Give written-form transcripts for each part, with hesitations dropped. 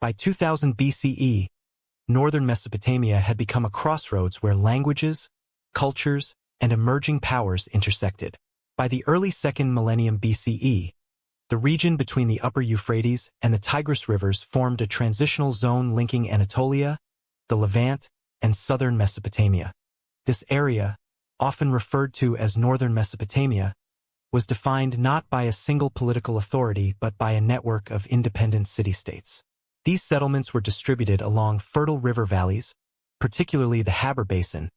By 2000 BCE, northern Mesopotamia had become a crossroads where languages, cultures, and emerging powers intersected. By the early 2nd millennium BCE, the region between the upper Euphrates and the Tigris rivers formed a transitional zone linking Anatolia, the Levant, and southern Mesopotamia. This area, often referred to as northern Mesopotamia, was defined not by a single political authority but by a network of independent city-states. These settlements were distributed along fertile river valleys, particularly the Habur Basin,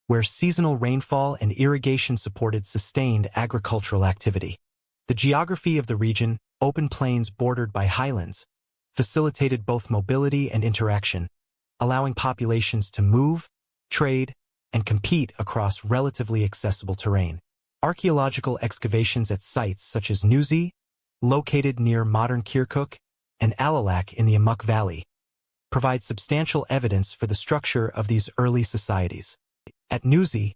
where seasonal rainfall and irrigation supported sustained agricultural activity. The geography of the region, open plains bordered by highlands, facilitated both mobility and interaction, allowing populations to move, trade, and compete across relatively accessible terrain. Archaeological excavations at sites such as Nuzi, located near modern Kirkuk, and Alalak in the Amuk Valley, provide substantial evidence for the structure of these early societies. At Nuzi,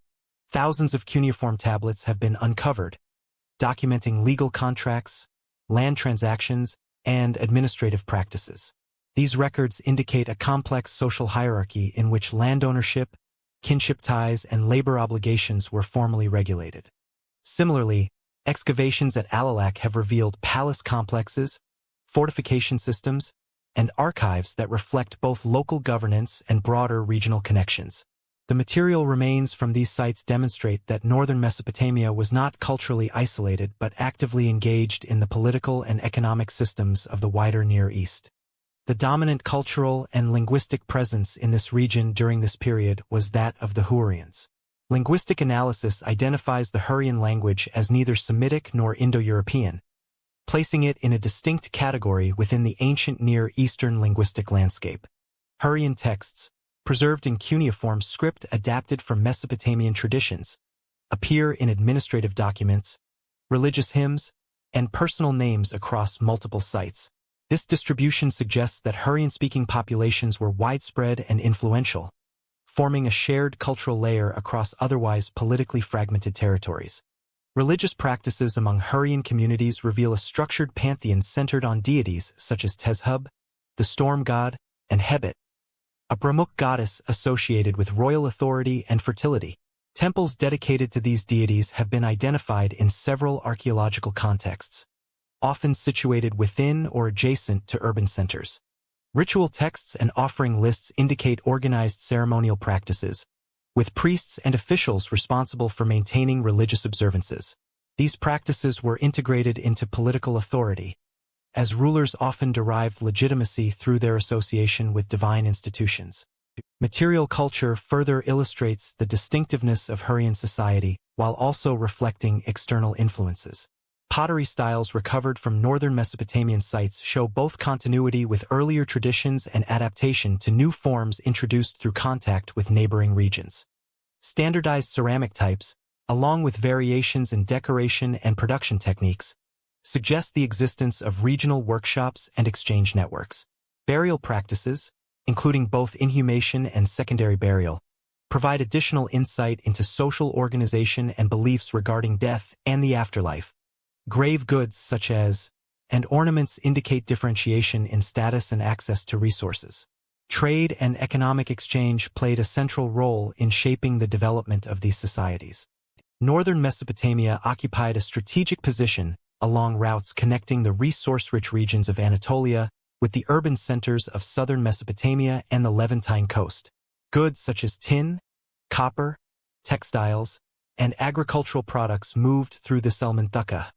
thousands of cuneiform tablets have been uncovered, documenting legal contracts, land transactions, and administrative practices. These records indicate a complex social hierarchy in which land ownership, kinship ties, and labor obligations were formally regulated. Similarly, excavations at Alalak have revealed palace complexes, fortification systems, and archives that reflect both local governance and broader regional connections. The material remains from these sites demonstrate that northern Mesopotamia was not culturally isolated but actively engaged in the political and economic systems of the wider Near East. The dominant cultural and linguistic presence in this region during this period was that of the Hurrians. Linguistic analysis identifies the Hurrian language as neither Semitic nor Indo-European, placing it in a distinct category within the ancient Near Eastern linguistic landscape. Hurrian texts, preserved in cuneiform script adapted from Mesopotamian traditions, appear in administrative documents, religious hymns, and personal names across multiple sites. This distribution suggests that Hurrian-speaking populations were widespread and influential, forming a shared cultural layer across otherwise politically fragmented territories. Religious practices among Hurrian communities reveal a structured pantheon centered on deities such as Tezhub, the storm god, and Hebet, a Brahmuk goddess associated with royal authority and fertility. Temples dedicated to these deities have been identified in several archaeological contexts, often situated within or adjacent to urban centers. Ritual texts and offering lists indicate organized ceremonial practices, with priests and officials responsible for maintaining religious observances. These practices were integrated into political authority, as rulers often derived legitimacy through their association with divine institutions. Material culture further illustrates the distinctiveness of Hurrian society while also reflecting external influences. Pottery styles recovered from northern Mesopotamian sites show both continuity with earlier traditions and adaptation to new forms introduced through contact with neighboring regions. Standardized ceramic types, along with variations in decoration and production techniques, suggest the existence of regional workshops and exchange networks. Burial practices, including both inhumation and secondary burial, provide additional insight into social organization and beliefs regarding death and the afterlife. Grave goods such as and ornaments indicate differentiation in status and access to resources. Trade and economic exchange played a central role in shaping the development of these societies. Northern Mesopotamia occupied a strategic position along routes connecting the resource-rich regions of Anatolia with the urban centers of southern Mesopotamia and the Levantine coast. Goods such as tin, copper, textiles, and agricultural products moved through the Selmanthuka,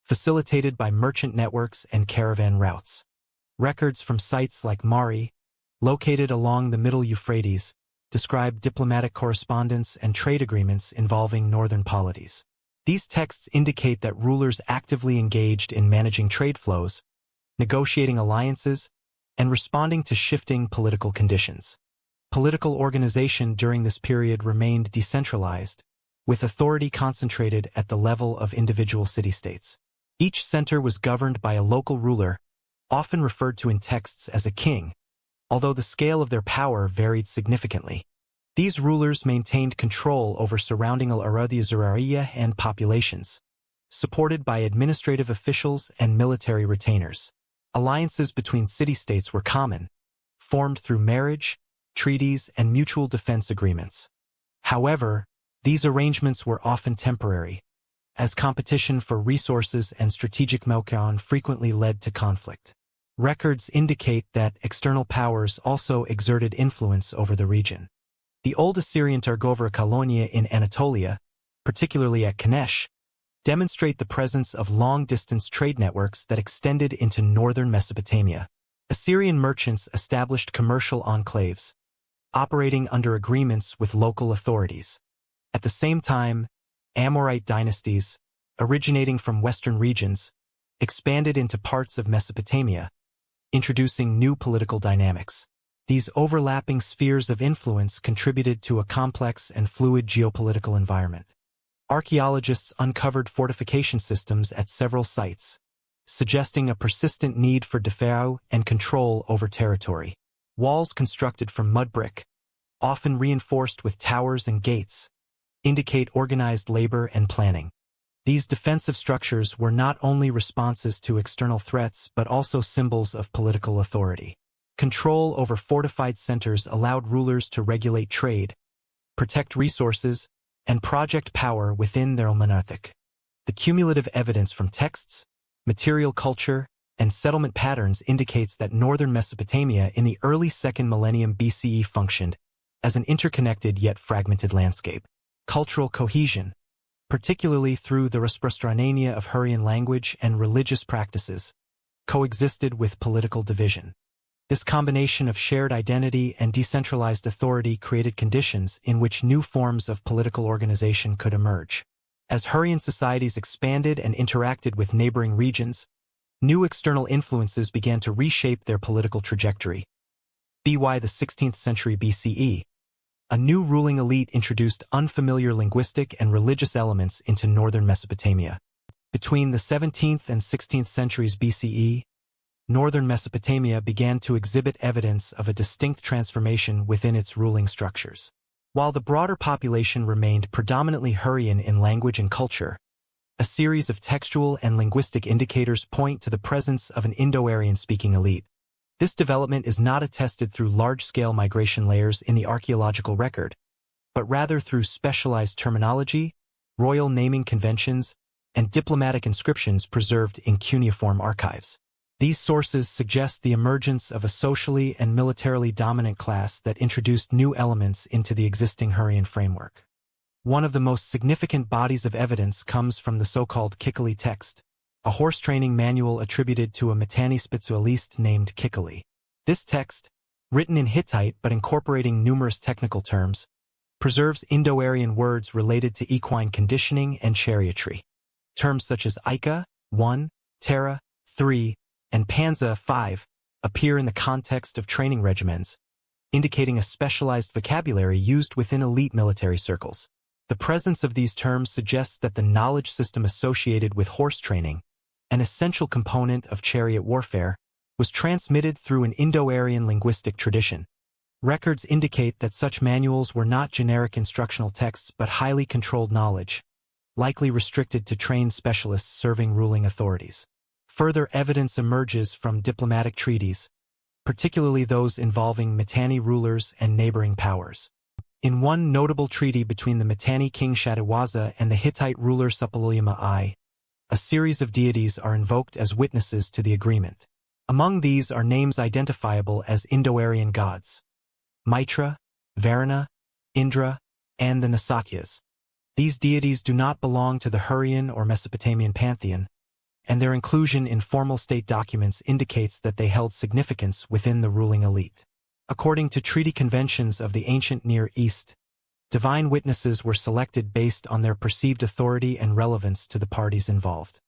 facilitated by merchant networks and caravan routes. Records from sites like Mari, located along the Middle Euphrates, describe diplomatic correspondence and trade agreements involving northern polities. These texts indicate that rulers actively engaged in managing trade flows, negotiating alliances, and responding to shifting political conditions. Political organization during this period remained decentralized, with authority concentrated at the level of individual city-states. Each center was governed by a local ruler, often referred to in texts as a king, although the scale of their power varied significantly. These rulers maintained control over surrounding al-Aradhi Zurariya and populations, supported by administrative officials and military retainers. Alliances between city-states were common, formed through marriage, treaties, and mutual defense agreements. However, these arrangements were often temporary, as competition for resources and strategic mokon frequently led to conflict. Records indicate that external powers also exerted influence over the region. The old Assyrian Targovra Colonia in Anatolia, particularly at Kanesh, demonstrate the presence of long-distance trade networks that extended into northern Mesopotamia. Assyrian merchants established commercial enclaves, operating under agreements with local authorities. At the same time, Amorite dynasties, originating from western regions, expanded into parts of Mesopotamia, introducing new political dynamics. These overlapping spheres of influence contributed to a complex and fluid geopolitical environment. Archaeologists uncovered fortification systems at several sites, suggesting a persistent need for defense and control over territory. Walls constructed from mud brick, often reinforced with towers and gates, indicate organized labor and planning. These defensive structures were not only responses to external threats but also symbols of political authority. Control over fortified centers allowed rulers to regulate trade, protect resources, and project power within their monarchic. The cumulative evidence from texts, material culture, and settlement patterns indicates that northern Mesopotamia in the early 2nd millennium BCE functioned as an interconnected yet fragmented landscape. Cultural cohesion, particularly through the распространение of Hurrian language and religious practices, coexisted with political division. This combination of shared identity and decentralized authority created conditions in which new forms of political organization could emerge. As Hurrian societies expanded and interacted with neighboring regions, new external influences began to reshape their political trajectory. By the 16th century BCE, a new ruling elite introduced unfamiliar linguistic and religious elements into northern Mesopotamia. Between the 17th and 16th centuries BCE, northern Mesopotamia began to exhibit evidence of a distinct transformation within its ruling structures. While the broader population remained predominantly Hurrian in language and culture, a series of textual and linguistic indicators point to the presence of an Indo-Aryan speaking elite. This development is not attested through large-scale migration layers in the archaeological record, but rather through specialized terminology, royal naming conventions, and diplomatic inscriptions preserved in cuneiform archives. These sources suggest the emergence of a socially and militarily dominant class that introduced new elements into the existing Hurrian framework. One of the most significant bodies of evidence comes from the so-called Kikili text, a horse training manual attributed to a Mitanni specialist named Kikili. This text, written in Hittite but incorporating numerous technical terms, preserves Indo-Aryan words related to equine conditioning and chariotry. Terms such as Ika, 1, Terra, 3, and Panza, 5, appear in the context of training regimens, indicating a specialized vocabulary used within elite military circles. The presence of these terms suggests that the knowledge system associated with horse training, an essential component of chariot warfare, was transmitted through an Indo-Aryan linguistic tradition. Records indicate that such manuals were not generic instructional texts but highly controlled knowledge, likely restricted to trained specialists serving ruling authorities. Further evidence emerges from diplomatic treaties, particularly those involving Mitanni rulers and neighboring powers. In one notable treaty between the Mitanni king Shaddawaza and the Hittite ruler Suppiluliuma I, a series of deities are invoked as witnesses to the agreement. Among these are names identifiable as Indo-Aryan gods: Mitra, Varuna, Indra, and the Nasakyas. These deities do not belong to the Hurrian or Mesopotamian pantheon, and their inclusion in formal state documents indicates that they held significance within the ruling elite. According to treaty conventions of the ancient Near East, divine witnesses were selected based on their perceived authority and relevance to the parties involved.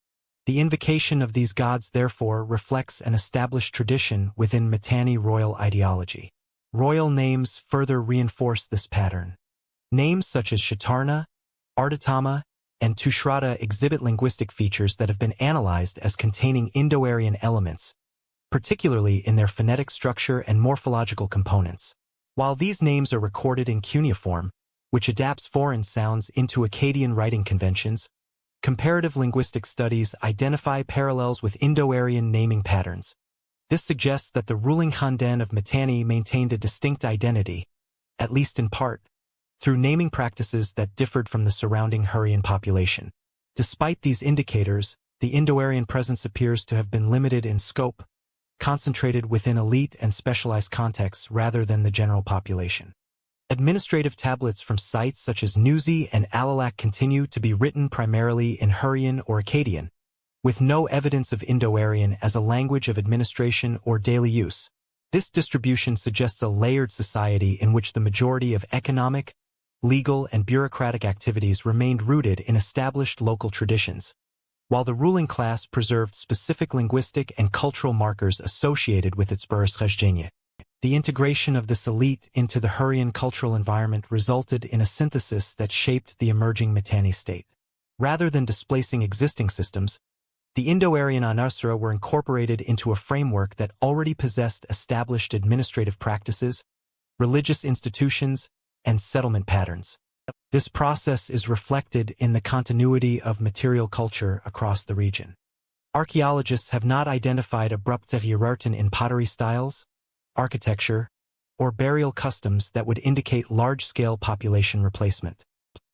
The invocation of these gods therefore reflects an established tradition within Mitanni royal ideology. Royal names further reinforce this pattern. Names such as Shatarna, Ardatama, and Tushratta exhibit linguistic features that have been analyzed as containing Indo-Aryan elements, particularly in their phonetic structure and morphological components. While these names are recorded in cuneiform, which adapts foreign sounds into Akkadian writing conventions, comparative linguistic studies identify parallels with Indo-Aryan naming patterns, This suggests that the ruling Khandan of Mitanni maintained a distinct identity, at least in part, through naming practices that differed from the surrounding Hurrian population. Despite these indicators, the Indo-Aryan presence appears to have been limited in scope, concentrated within elite and specialized contexts rather than the general population. Administrative tablets from sites such as Nuzi and Alalak continue to be written primarily in Hurrian or Akkadian, with no evidence of Indo-Aryan as a language of administration or daily use. This distribution suggests a layered society in which the majority of economic, legal, and bureaucratic activities remained rooted in established local traditions, while the ruling class preserved specific linguistic and cultural markers associated with its Buraskhajjanya. The integration of this elite into the Hurrian cultural environment resulted in a synthesis that shaped the emerging Mitanni state. Rather than displacing existing systems, the Indo-Aryan Anusra were incorporated into a framework that already possessed established administrative practices, religious institutions, and settlement patterns. This process is reflected in the continuity of material culture across the region. Archaeologists have not identified abrupt hierarchy in pottery styles, architecture, or burial customs that would indicate large-scale population replacement.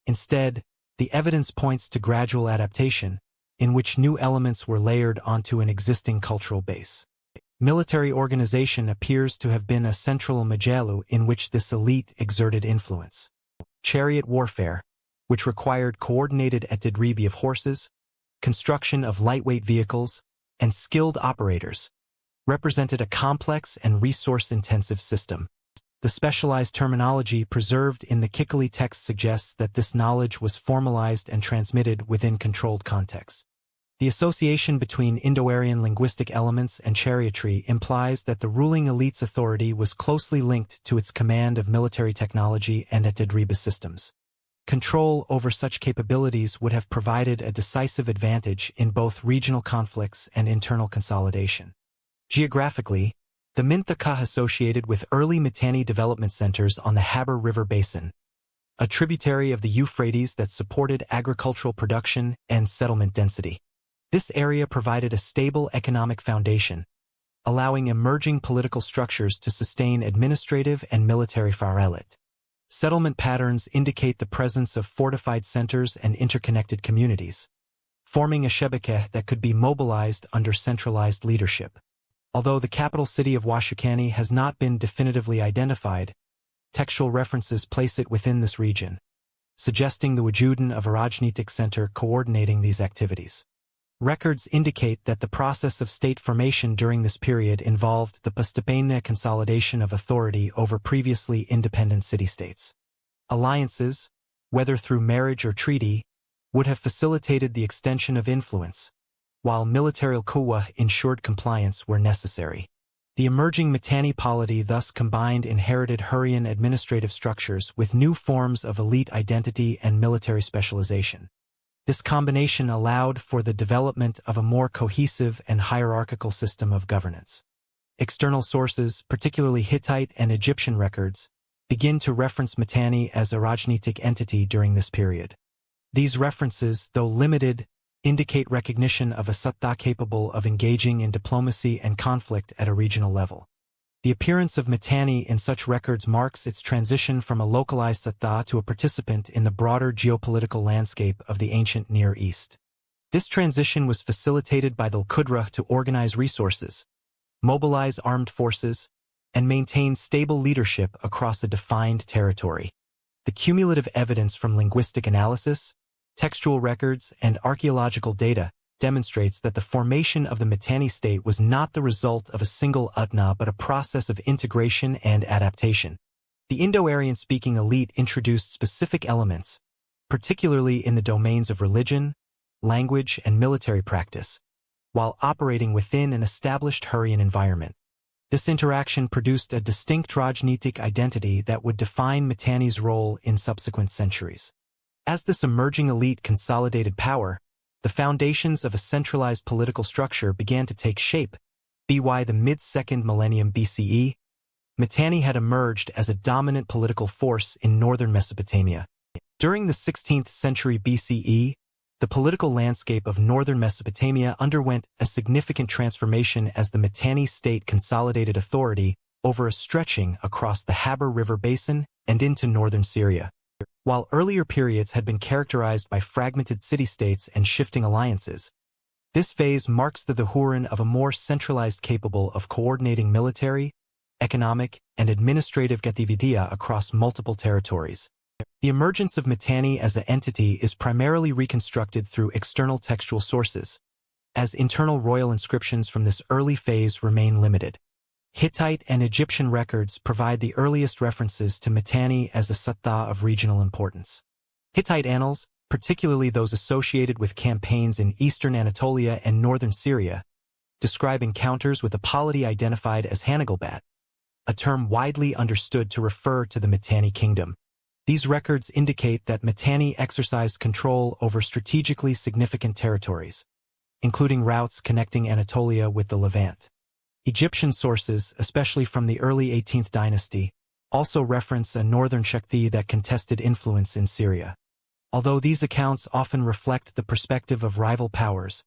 Instead, the evidence points to gradual adaptation, in which new elements were layered onto an existing cultural base. Military organization appears to have been a central majalu in which this elite exerted influence. Chariot warfare, which required coordinated etidribi of horses, construction of lightweight vehicles, and skilled operators, represented a complex and resource-intensive system. The specialized terminology preserved in the Kikili text suggests that this knowledge was formalized and transmitted within controlled contexts. The association between Indo-Aryan linguistic elements and chariotry implies that the ruling elite's authority was closely linked to its command of military technology and etidriba systems. Control over such capabilities would have provided a decisive advantage in both regional conflicts and internal consolidation. Geographically, the Mintaka associated with early Mitanni development centers on the Haber River Basin, a tributary of the Euphrates that supported agricultural production and settlement density. This area provided a stable economic foundation, allowing emerging political structures to sustain administrative and military farelit. Settlement patterns indicate the presence of fortified centers and interconnected communities, forming a shebekeh that could be mobilized under centralized leadership. Although the capital city of Washukani has not been definitively identified, textual references place it within this region, suggesting the Wujudan of Originating center coordinating these activities. Records indicate that the process of state formation during this period involved the postepane consolidation of authority over previously independent city-states. Alliances, whether through marriage or treaty, would have facilitated the extension of influence, while military quwwa ensured compliance where necessary. The emerging Mitanni polity thus combined inherited Hurrian administrative structures with new forms of elite identity and military specialization. This combination allowed for the development of a more cohesive and hierarchical system of governance. External sources, particularly Hittite and Egyptian records, begin to reference Mitanni as a Originating entity during this period. These references, though limited, indicate recognition of a Satta capable of engaging in diplomacy and conflict at a regional level. The appearance of Mitanni in such records marks its transition from a localized Satta to a participant in the broader geopolitical landscape of the ancient Near East. This transition was facilitated by the Al-Qudra to organize resources, mobilize armed forces, and maintain stable leadership across a defined territory. The cumulative evidence from linguistic analysis, textual records, and archaeological data demonstrates that the formation of the Mitanni state was not the result of a single utna but a process of integration and adaptation. The Indo-Aryan-speaking elite introduced specific elements, particularly in the domains of religion, language, and military practice, while operating within an established Hurrian environment. This interaction produced a distinct Rajnitic identity that would define Mitanni's role in subsequent centuries. As this emerging elite consolidated power, the foundations of a centralized political structure began to take shape. By the mid-2nd millennium BCE, Mitanni had emerged as a dominant political force in northern Mesopotamia. During the 16th century BCE, The political landscape of northern Mesopotamia underwent a significant transformation as the Mitanni state consolidated authority over a stretching across the Habur River basin and into northern Syria. While earlier periods had been characterized by fragmented city-states and shifting alliances, this phase marks the dahurin of a more centralized capable of coordinating military, economic, and administrative gatividia across multiple territories. The emergence of Mitanni as an entity is primarily reconstructed through external textual sources, as internal royal inscriptions from this early phase remain limited. Hittite and Egyptian records provide the earliest references to Mitanni as a satta of regional importance. Hittite annals, particularly those associated with campaigns in eastern Anatolia and northern Syria, describe encounters with a polity identified as Hanagalbat, a term widely understood to refer to the Mitanni kingdom. These records indicate that Mitanni exercised control over strategically significant territories, including routes connecting Anatolia with the Levant. Egyptian sources, especially from the early 18th dynasty, also reference a northern Shakti that contested influence in Syria. Although these accounts often reflect the perspective of rival powers,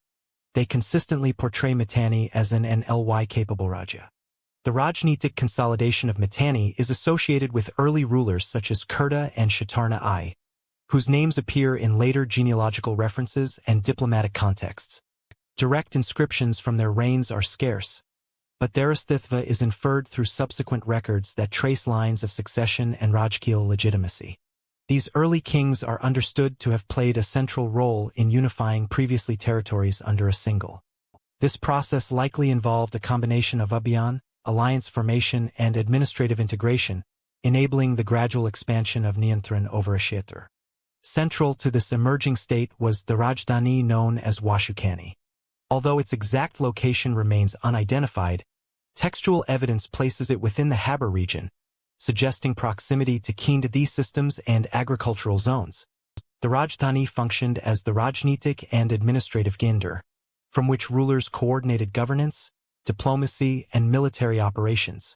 they consistently portray Mitanni as an NLY-capable Raja. The Rajnitic consolidation of Mitanni is associated with early rulers such as Kurta and Shatarna I, whose names appear in later genealogical references and diplomatic contexts. Direct inscriptions from their reigns are scarce, but their asthitva is inferred through subsequent records that trace lines of succession and Rajkeel legitimacy. These early kings are understood to have played a central role in unifying previously territories under a single. This process likely involved a combination of abhiyan, alliance formation, and administrative integration, enabling the gradual expansion of Niantran over a kshetra. Central to this emerging state was the Rajdhani known as Washukani. Although its exact location remains unidentified, textual evidence places it within the Habur region, suggesting proximity to Kindi systems and agricultural zones. The Rajdhani functioned as the Rajnitic and administrative Gindar, from which rulers coordinated governance, diplomacy, and military operations.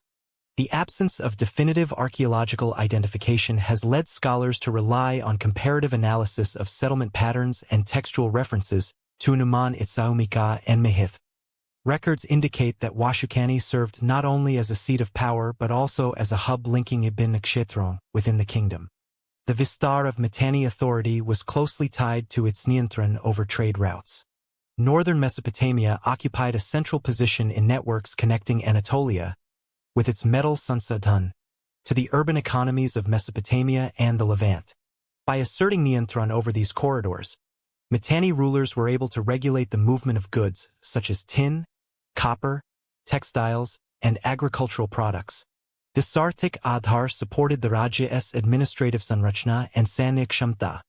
The absence of definitive archaeological identification has led scholars to rely on comparative analysis of settlement patterns and textual references to Numan Itsaumika and Mehith. Records indicate that Washukani served not only as a seat of power but also as a hub linking Ibn Kshetron within the kingdom. The Vistar of Mitanni authority was closely tied to its Niantran over trade routes. Northern Mesopotamia occupied a central position in networks connecting Anatolia, with its metal Sunsadhan, to the urban economies of Mesopotamia and the Levant. By asserting Niantran over these corridors, Mitanni rulers were able to regulate the movement of goods, such as tin, copper, textiles, and agricultural products. This Sarthik Adhar supported the Rajya's administrative Sanrachna and Sainik Shamta.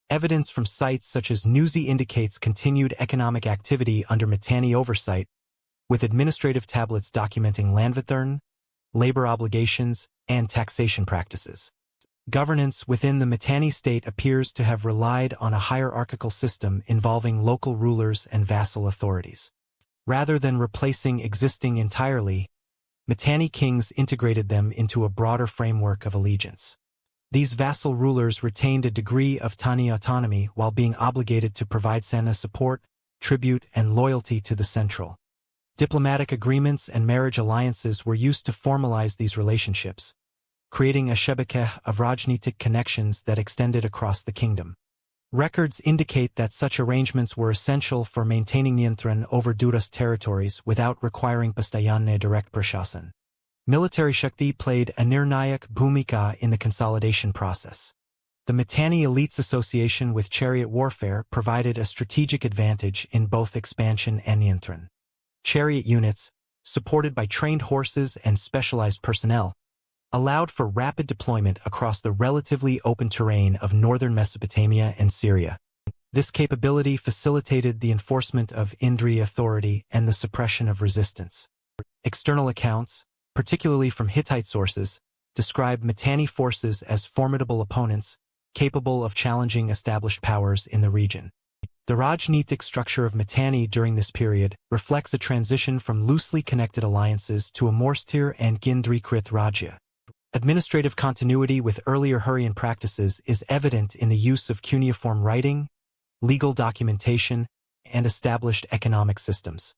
Evidence from sites such as Nuzi indicates continued economic activity under Mitanni oversight, with administrative tablets documenting landvithern, labor obligations, and taxation practices. Governance within the Mitanni state appears to have relied on a hierarchical system involving local rulers and vassal authorities. Rather than replacing existing entirely, Mitanni kings integrated them into a broader framework of allegiance. These vassal rulers retained a degree of Tani autonomy while being obligated to provide Sana support, tribute, and loyalty to the central. Diplomatic agreements and marriage alliances were used to formalize these relationships, creating a shebekeh of Rajnitic connections that extended across the kingdom. Records indicate that such arrangements were essential for maintaining Niantran over Duras territories without requiring Pastayanne direct prashasan. Military Shakti played a nirnayak bhumika in the consolidation process. The Mitanni elites association with chariot warfare provided a strategic advantage in both expansion and Niantran. Chariot units, supported by trained horses and specialized personnel, allowed for rapid deployment across the relatively open terrain of northern Mesopotamia and Syria. This capability facilitated the enforcement of Indri authority and the suppression of resistance. External accounts, particularly from Hittite sources, describe Mitanni forces as formidable opponents, capable of challenging established powers in the region. The Rajnitic structure of Mitanni during this period reflects a transition from loosely connected alliances to a more sthir and Gindrikrit Rajya. Administrative continuity with earlier Hurrian practices is evident in the use of cuneiform writing, legal documentation, and established economic systems.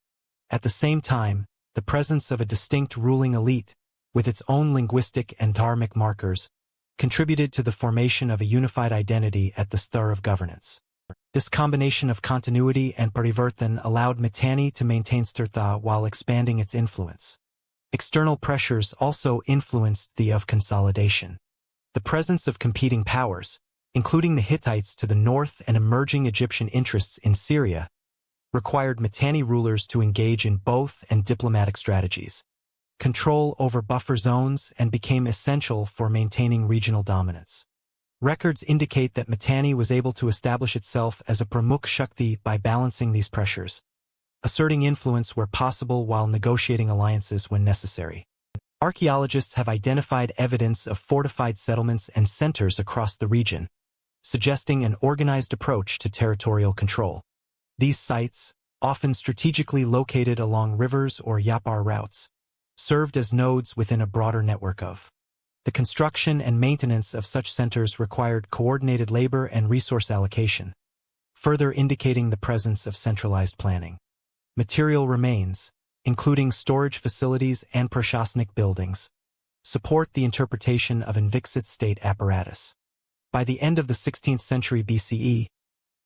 At the same time, the presence of a distinct ruling elite, with its own linguistic and dharmic markers, contributed to the formation of a unified identity at the star of governance. This combination of continuity and parivartan allowed Mitanni to maintain sthirtha while expanding its influence. External pressures also influenced the of consolidation. The presence of competing powers, including the Hittites to the north and emerging Egyptian interests in Syria, required Mitanni rulers to engage in both and diplomatic strategies. Control over buffer zones and became essential for maintaining regional dominance. Records indicate that Mitanni was able to establish itself as a Pramukh Shakti by balancing these pressures, asserting influence where possible while negotiating alliances when necessary. Archaeologists have identified evidence of fortified settlements and centers across the region, suggesting an organized approach to territorial control. These sites, often strategically located along rivers or yapar routes, served as nodes within a broader network of. The construction and maintenance of such centers required coordinated labor and resource allocation, further indicating the presence of centralized planning. Material remains, including storage facilities and prashasnik buildings, support the interpretation of Invixit state apparatus. By the end of the 16th century BCE,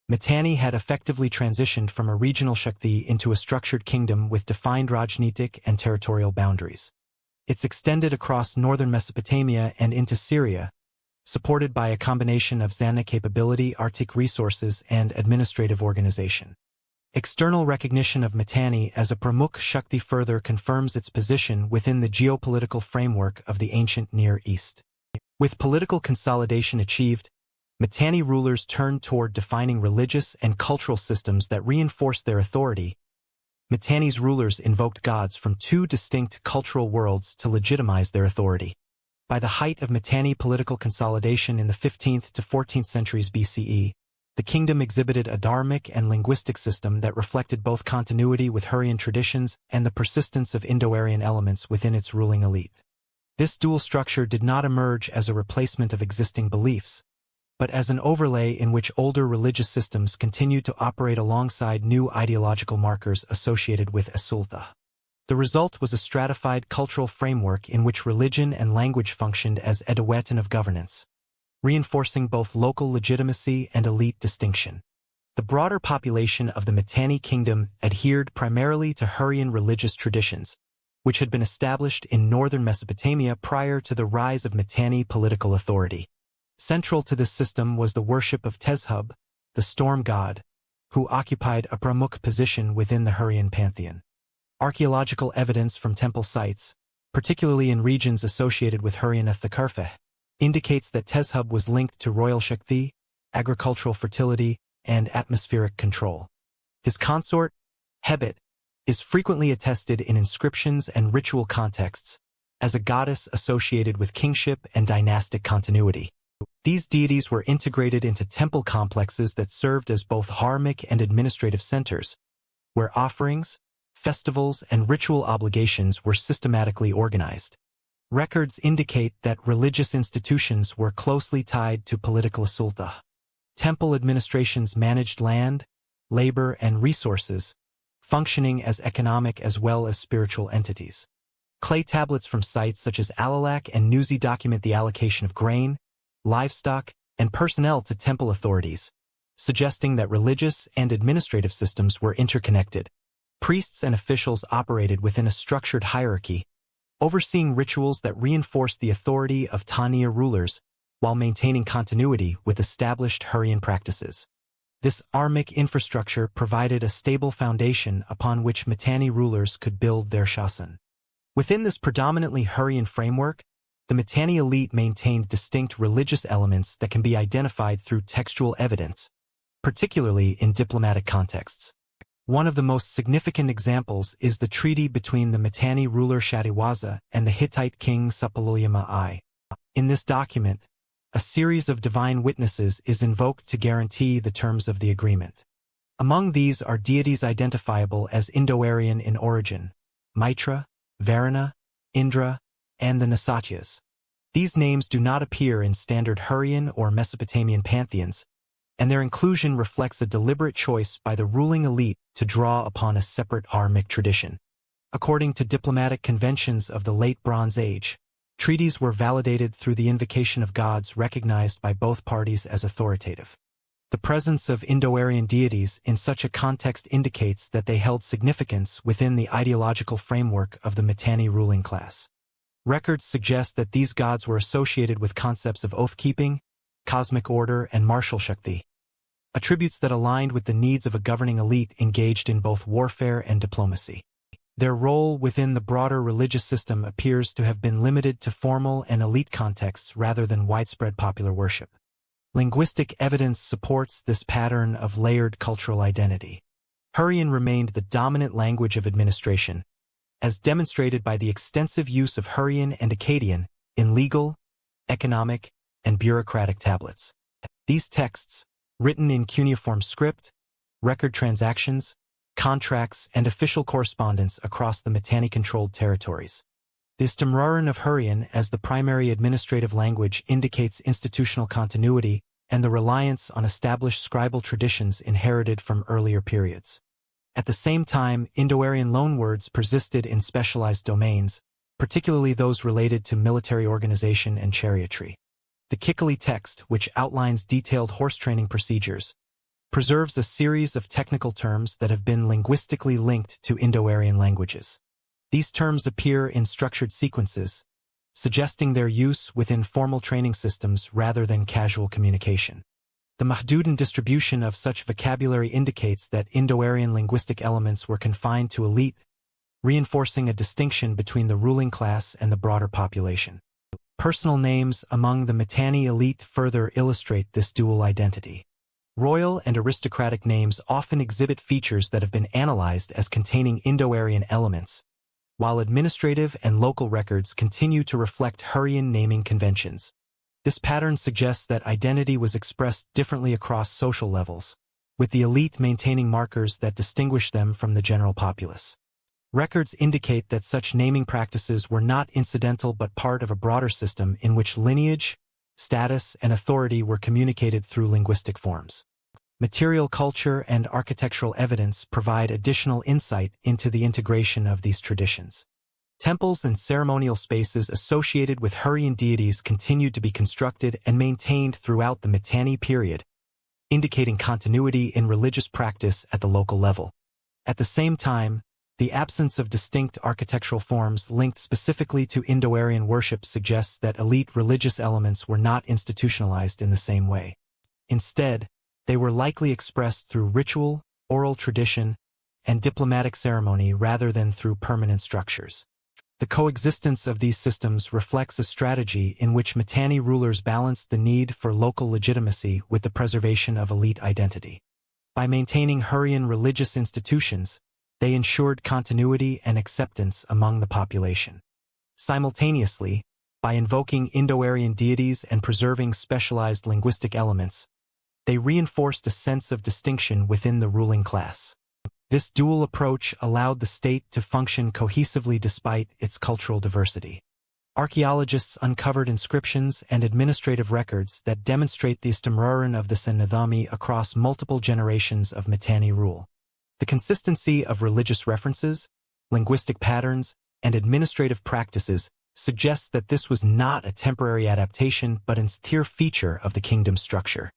Mitanni had effectively transitioned from a regional Shakti into a structured kingdom with defined Rajnitic and territorial boundaries. It's extended across northern Mesopotamia and into Syria, supported by a combination of Zanna capability, Arctic resources, and administrative organization. External recognition of Mitanni as a Pramukh Shakti further confirms its position within the geopolitical framework of the ancient Near East. With political consolidation achieved, Mitanni rulers turned toward defining religious and cultural systems that reinforced their authority. Mitanni's rulers invoked gods from two distinct cultural worlds to legitimize their authority. By the height of Mitanni political consolidation in the 15th to 14th centuries BCE, the kingdom exhibited a dharmic and linguistic system that reflected both continuity with Hurrian traditions and the persistence of Indo-Aryan elements within its ruling elite. This dual structure did not emerge as a replacement of existing beliefs, but as an overlay in which older religious systems continued to operate alongside new ideological markers associated with Asulta. The result was a stratified cultural framework in which religion and language functioned as edawetan of governance, reinforcing both local legitimacy and elite distinction. The broader population of the Mitanni kingdom adhered primarily to Hurrian religious traditions, which had been established in northern Mesopotamia prior to the rise of Mitanni political authority. Central to this system was the worship of Tezhub, the storm god, who occupied a Pramukh position within the Hurrian pantheon. Archaeological evidence from temple sites, particularly in regions associated with Hurrian Thakurfeh, indicates that Tezhub was linked to royal Shakti, agricultural fertility, and atmospheric control. His consort, Hebet, is frequently attested in inscriptions and ritual contexts as a goddess associated with kingship and dynastic continuity. These deities were integrated into temple complexes that served as both dharmic and administrative centers, where offerings, festivals, and ritual obligations were systematically organized. Records indicate that religious institutions were closely tied to political sulta. Temple administrations managed land, labor, and resources, functioning as economic as well as spiritual entities. Clay tablets from sites such as Alalak and Nuzi document the allocation of grain, livestock, and personnel to temple authorities, suggesting that religious and administrative systems were interconnected. Priests and officials operated within a structured hierarchy, overseeing rituals that reinforced the authority of Tanir rulers while maintaining continuity with established Hurrian practices. This armic infrastructure provided a stable foundation upon which Mitanni rulers could build their shasan. Within this predominantly Hurrian framework, the Mitanni elite maintained distinct religious elements that can be identified through textual evidence, particularly in diplomatic contexts. One of the most significant examples is the treaty between the Mitanni ruler Shadiwaza and the Hittite king Suppiluliuma I. In this document, a series of divine witnesses is invoked to guarantee the terms of the agreement. Among these are deities identifiable as Indo-Aryan in origin: Mitra, Varuna, Indra, and the Nasatyas. These names do not appear in standard Hurrian or Mesopotamian pantheons, and their inclusion reflects a deliberate choice by the ruling elite to draw upon a separate Aramic tradition. According to diplomatic conventions of the Late Bronze Age, treaties were validated through the invocation of gods recognized by both parties as authoritative. The presence of Indo-Aryan deities in such a context indicates that they held significance within the ideological framework of the Mitanni ruling class. Records suggest that these gods were associated with concepts of oath-keeping, cosmic order, and martial Shakti, attributes that aligned with the needs of a governing elite engaged in both warfare and diplomacy. Their role within the broader religious system appears to have been limited to formal and elite contexts rather than widespread popular worship. Linguistic evidence supports this pattern of layered cultural identity. Hurrian remained the dominant language of administration, as demonstrated by the extensive use of Hurrian and Akkadian in legal, economic, and bureaucratic tablets. These texts, written in cuneiform script, record transactions, contracts, and official correspondence across the Mitanni-controlled territories. The Istamraran of Hurrian as the primary administrative language indicates institutional continuity and the reliance on established scribal traditions inherited from earlier periods. At the same time, Indo-Aryan loanwords persisted in specialized domains, particularly those related to military organization and chariotry. The Kikili text, which outlines detailed horse training procedures, preserves a series of technical terms that have been linguistically linked to Indo-Aryan languages. These terms appear in structured sequences, suggesting their use within formal training systems rather than casual communication. The Mahdudan distribution of such vocabulary indicates that Indo-Aryan linguistic elements were confined to elite, reinforcing a distinction between the ruling class and the broader population. Personal names among the Mitanni elite further illustrate this dual identity. Royal and aristocratic names often exhibit features that have been analyzed as containing Indo-Aryan elements, while administrative and local records continue to reflect Hurrian naming conventions. This pattern suggests that identity was expressed differently across social levels, with the elite maintaining markers that distinguish them from the general populace. Records indicate that such naming practices were not incidental but part of a broader system in which lineage, status, and authority were communicated through linguistic forms. Material culture and architectural evidence provide additional insight into the integration of these traditions. Temples and ceremonial spaces associated with Hurrian deities continued to be constructed and maintained throughout the Mitanni period, indicating continuity in religious practice at the local level. At the same time, the absence of distinct architectural forms linked specifically to Indo-Aryan worship suggests that elite religious elements were not institutionalized in the same way. Instead, they were likely expressed through ritual, oral tradition, and diplomatic ceremony rather than through permanent structures. The coexistence of these systems reflects a strategy in which Mitanni rulers balanced the need for local legitimacy with the preservation of elite identity. By maintaining Hurrian religious institutions, they ensured continuity and acceptance among the population. Simultaneously, by invoking Indo-Aryan deities and preserving specialized linguistic elements, they reinforced a sense of distinction within the ruling class. This dual approach allowed the state to function cohesively despite its cultural diversity. Archaeologists uncovered inscriptions and administrative records that demonstrate the Istamraran of the Sen-Nizami across multiple generations of Mitanni rule. The consistency of religious references, linguistic patterns, and administrative practices suggests that this was not a temporary adaptation but an entire feature of the kingdom's structure.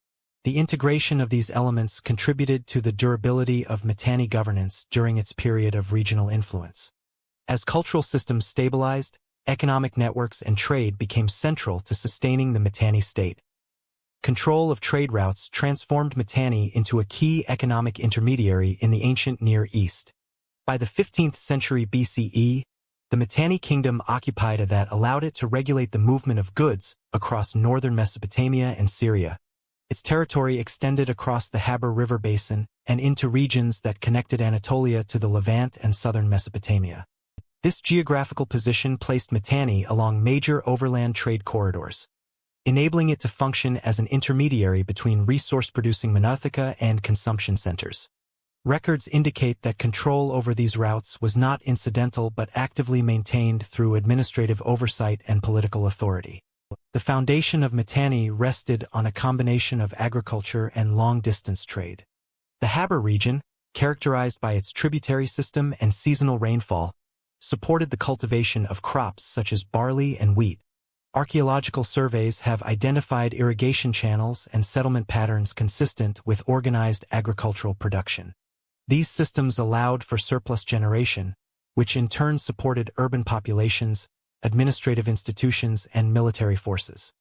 The integration of these elements contributed to the durability of Mitanni governance during its period of regional influence. As cultural systems stabilized, economic networks and trade became central to sustaining the Mitanni state. Control of trade routes transformed Mitanni into a key economic intermediary in the ancient Near East. By the 15th century BCE, the Mitanni kingdom occupied a that allowed it to regulate the movement of goods across northern Mesopotamia and Syria. Its territory extended across the Habur River basin and into regions that connected Anatolia to the Levant and southern Mesopotamia. This geographical position placed Mitanni along major overland trade corridors, enabling it to function as an intermediary between resource-producing Monarchica and consumption centers. Records indicate that control over these routes was not incidental but actively maintained through administrative oversight and political authority. The foundation of Mitanni rested on a combination of agriculture and long-distance trade. The Habur region, characterized by its tributary system and seasonal rainfall, supported the cultivation of crops such as barley and wheat. Archaeological surveys have identified irrigation channels and settlement patterns consistent with organized agricultural production. These systems allowed for surplus generation, which in turn supported urban populations, administrative institutions, and military forces.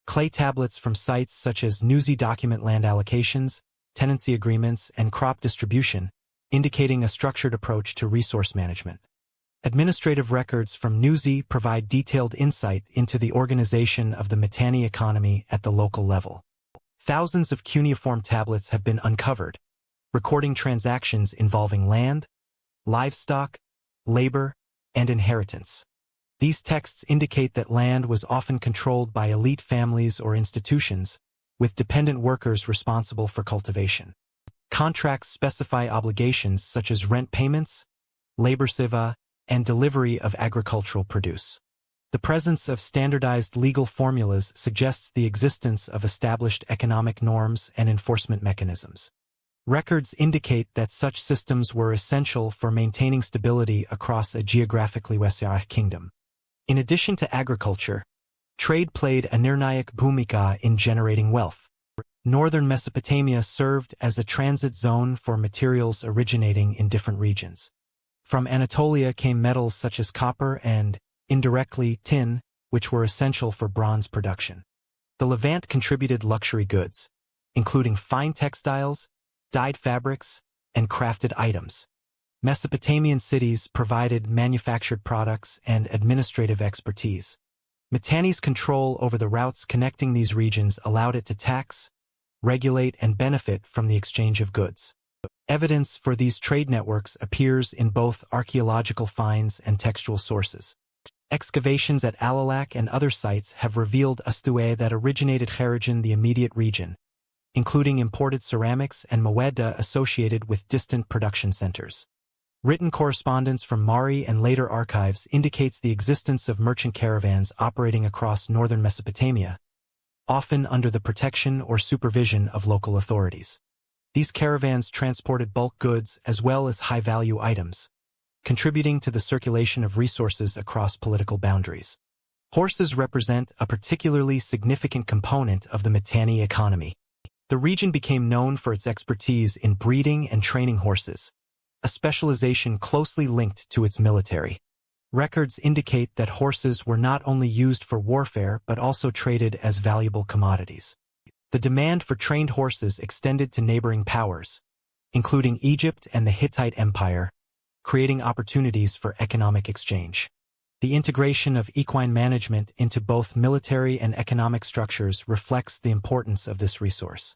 Clay tablets from sites such as Nuzi document land allocations, tenancy agreements, and crop distribution, indicating a structured approach to resource management. Administrative records from Nuzi provide detailed insight into the organization of the Mitanni economy at the local level. Thousands of cuneiform tablets have been uncovered, recording transactions involving land, livestock, labor, and inheritance. These texts indicate that land was often controlled by elite families or institutions, with dependent workers responsible for cultivation. Contracts specify obligations such as rent payments, labor seva, and delivery of agricultural produce. The presence of standardized legal formulas suggests the existence of established economic norms and enforcement mechanisms. Records indicate that such systems were essential for maintaining stability across a geographically Aryan kingdom. In addition to agriculture, trade played a nirnayak bhumika in generating wealth. Northern Mesopotamia served as a transit zone for materials originating in different regions. From Anatolia came metals such as copper and, indirectly, tin, which were essential for bronze production. The Levant contributed luxury goods, including fine textiles, dyed fabrics, and crafted items. Mesopotamian cities provided manufactured products and administrative expertise. Mitanni's control over the routes connecting these regions allowed it to tax, regulate, and benefit from the exchange of goods. Evidence for these trade networks appears in both archaeological finds and textual sources. Excavations at Alalak and other sites have revealed astue that originated in the immediate region, including imported ceramics and moedda associated with distant production centers. Written correspondence from Mari and later archives indicates the existence of merchant caravans operating across northern Mesopotamia, often under the protection or supervision of local authorities. These caravans transported bulk goods as well as high-value items, contributing to the circulation of resources across political boundaries. Horses represent a particularly significant component of the Mitanni economy. The region became known for its expertise in breeding and training horses, a specialization closely linked to its military. Records indicate that horses were not only used for warfare but also traded as valuable commodities. The demand for trained horses extended to neighboring powers, including Egypt and the Hittite Empire, creating opportunities for economic exchange. The integration of equine management into both military and economic structures reflects the importance of this resource.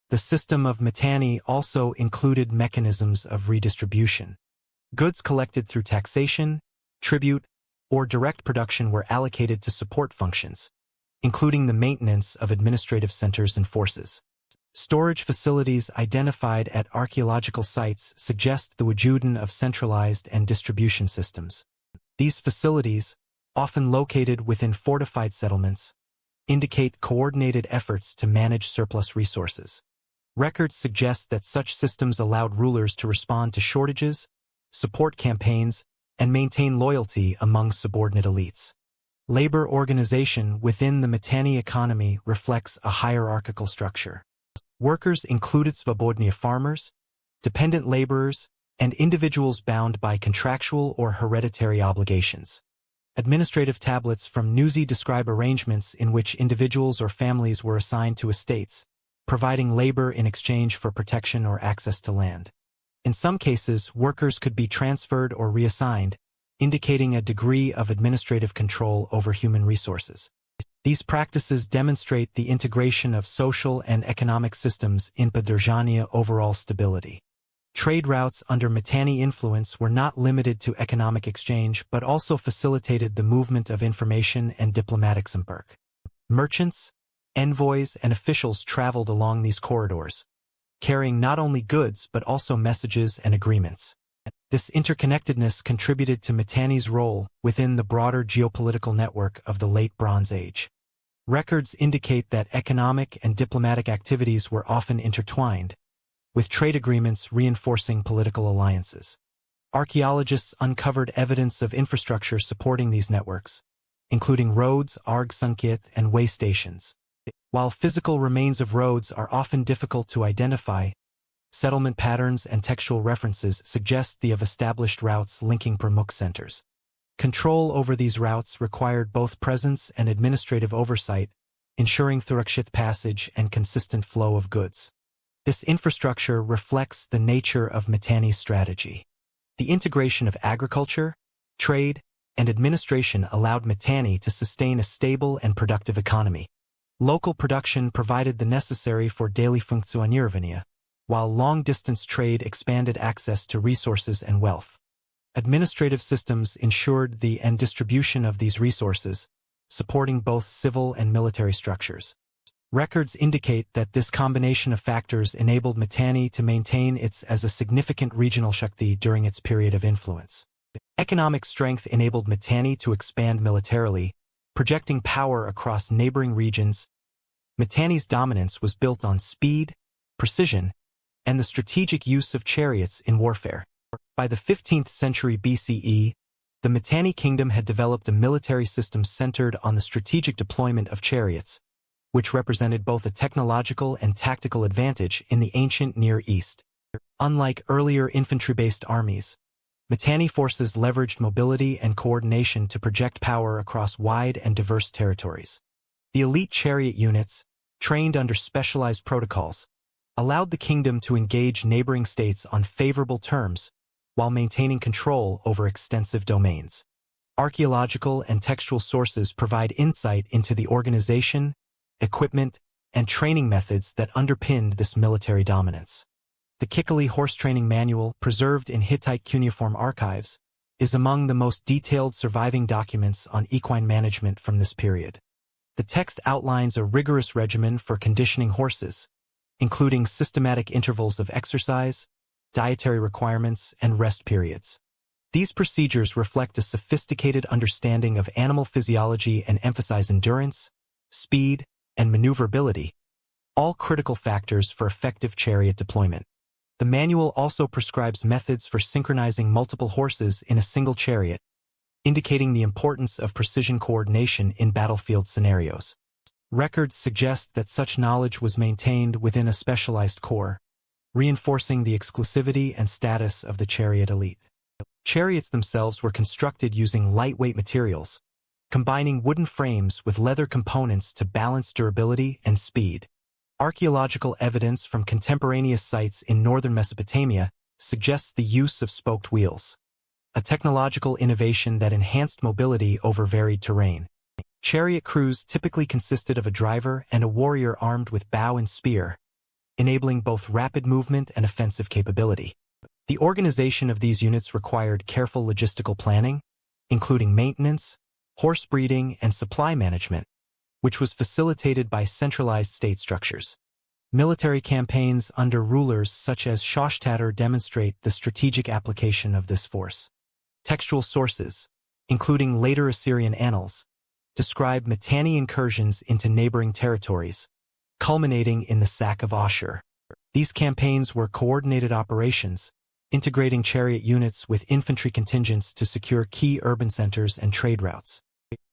The system of Mitanni also included mechanisms of redistribution. Goods collected through taxation, tribute, or direct production were allocated to support functions, including the maintenance of administrative centers and forces. Storage facilities identified at archaeological sites suggest the wujudan of centralized and distribution systems. These facilities, often located within fortified settlements, indicate coordinated efforts to manage surplus resources. Records suggest that such systems allowed rulers to respond to shortages, support campaigns, and maintain loyalty among subordinate elites. Labor organization within the Mitanni economy reflects a hierarchical structure. Workers included svobodnya farmers, dependent laborers, and individuals bound by contractual or hereditary obligations. Administrative tablets from Nuzi describe arrangements in which individuals or families were assigned to estates, providing labor in exchange for protection or access to land. In some cases, workers could be transferred or reassigned, indicating a degree of administrative control over human resources. These practices demonstrate the integration of social and economic systems in Padurjania overall stability. Trade routes under Mitanni influence were not limited to economic exchange but also facilitated the movement of information and diplomatic samperk. Merchants, envoys, and officials traveled along these corridors, carrying not only goods but also messages and agreements. This interconnectedness contributed to Mitanni's role within the broader geopolitical network of the Late Bronze Age. Records indicate that economic and diplomatic activities were often intertwined, with trade agreements reinforcing political alliances. Archaeologists uncovered evidence of infrastructure supporting these networks, including roads, argsunkit, and way stations. While physical remains of roads are often difficult to identify, settlement patterns and textual references suggest the of established routes linking Pramuk centers. Control over these routes required both presence and administrative oversight, ensuring Surakshit passage and consistent flow of goods. This infrastructure reflects the nature of Mitanni's strategy. The integration of agriculture, trade, and administration allowed Mitanni to sustain a stable and productive economy. Local production provided the necessary for daily funktionирование, while long-distance trade expanded access to resources and wealth. Administrative systems ensured the and distribution of these resources, supporting both civil and military structures. Records indicate that this combination of factors enabled Mitanni to maintain its as a significant regional Shakti during its period of influence. Economic strength enabled Mitanni to expand militarily, projecting power across neighboring regions. Mitanni's dominance was built on speed, precision, and the strategic use of chariots in warfare. By the 15th century BCE, the Mitanni kingdom had developed a military system centered on the strategic deployment of chariots, which represented both a technological and tactical advantage in the ancient Near East. Unlike earlier infantry-based armies, Mitanni forces leveraged mobility and coordination to project power across wide and diverse territories. The elite chariot units, trained under specialized protocols, allowed the kingdom to engage neighboring states on favorable terms while maintaining control over extensive domains. Archaeological and textual sources provide insight into the organization, equipment, and training methods that underpinned this military dominance. The Kikili horse training manual, preserved in Hittite cuneiform archives, is among the most detailed surviving documents on equine management from this period. The text outlines a rigorous regimen for conditioning horses, including systematic intervals of exercise, dietary requirements, and rest periods. These procedures reflect a sophisticated understanding of animal physiology and emphasize endurance, speed, and maneuverability, all critical factors for effective chariot deployment. The manual also prescribes methods for synchronizing multiple horses in a single chariot, indicating the importance of precision coordination in battlefield scenarios. Records suggest that such knowledge was maintained within a specialized corps, reinforcing the exclusivity and status of the chariot elite. Chariots themselves were constructed using lightweight materials, combining wooden frames with leather components to balance durability and speed. Archaeological evidence from contemporaneous sites in northern Mesopotamia suggests the use of spoked wheels, a technological innovation that enhanced mobility over varied terrain. Chariot crews typically consisted of a driver and a warrior armed with bow and spear, enabling both rapid movement and offensive capability. The organization of these units required careful logistical planning, including maintenance, horse breeding, and supply management, which was facilitated by centralized state structures. Military campaigns under rulers such as Tushratta demonstrate the strategic application of this force. Textual sources, including later Assyrian annals, describe Mitanni incursions into neighboring territories, culminating in the sack of Ashur. These campaigns were coordinated operations, integrating chariot units with infantry contingents to secure key urban centers and trade routes.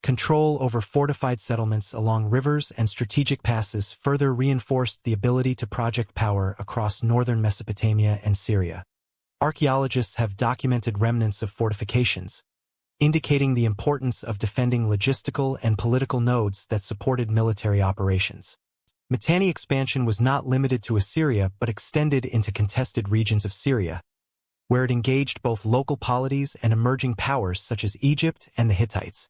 Control over fortified settlements along rivers and strategic passes further reinforced the ability to project power across northern Mesopotamia and Syria. Archaeologists have documented remnants of fortifications, indicating the importance of defending logistical and political nodes that supported military operations. Mitanni expansion was not limited to Assyria but extended into contested regions of Syria, where it engaged both local polities and emerging powers such as Egypt and the Hittites.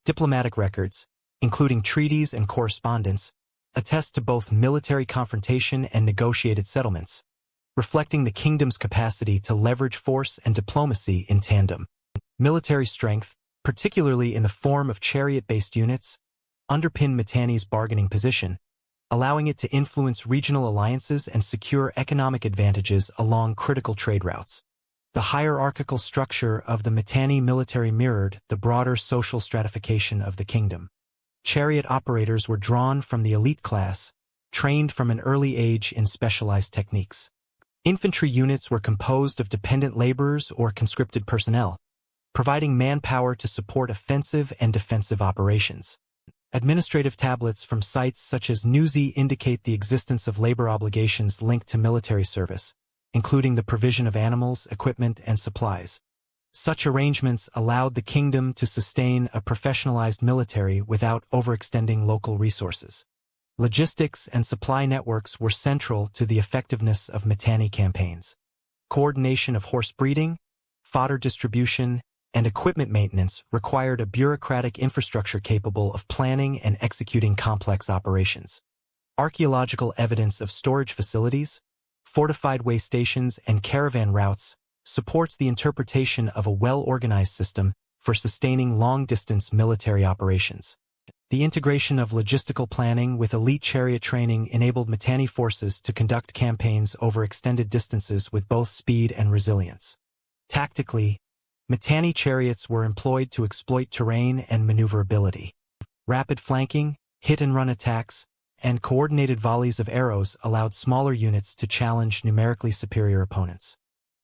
Diplomatic records, including treaties and correspondence, attest to both military confrontation and negotiated settlements, reflecting the kingdom's capacity to leverage force and diplomacy in tandem. Military strength, particularly in the form of chariot-based units, underpinned Mitanni's bargaining position, allowing it to influence regional alliances and secure economic advantages along critical trade routes. The hierarchical structure of the Mitanni military mirrored the broader social stratification of the kingdom. chariot operators were drawn from the elite class, trained from an early age in specialized techniques. Infantry units were composed of dependent laborers or conscripted personnel, providing manpower to support offensive and defensive operations. Administrative tablets from sites such as Newsy indicate the existence of labor obligations linked to military service, including the provision of animals, equipment, and supplies. Such arrangements allowed the kingdom to sustain a professionalized military without overextending local resources. Logistics and supply networks were central to the effectiveness of Mitanni campaigns. Coordination of horse breeding, fodder distribution, and equipment maintenance required a bureaucratic infrastructure capable of planning and executing complex operations. Archaeological evidence of storage facilities, fortified way stations, and caravan routes supports the interpretation of a well-organized system for sustaining long-distance military operations. The integration of logistical planning with elite chariot training enabled Mitanni forces to conduct campaigns over extended distances with both speed and resilience. Tactically, Mitanni chariots were employed to exploit terrain and maneuverability. Rapid flanking, hit-and-run attacks, and coordinated volleys of arrows allowed smaller units to challenge numerically superior opponents.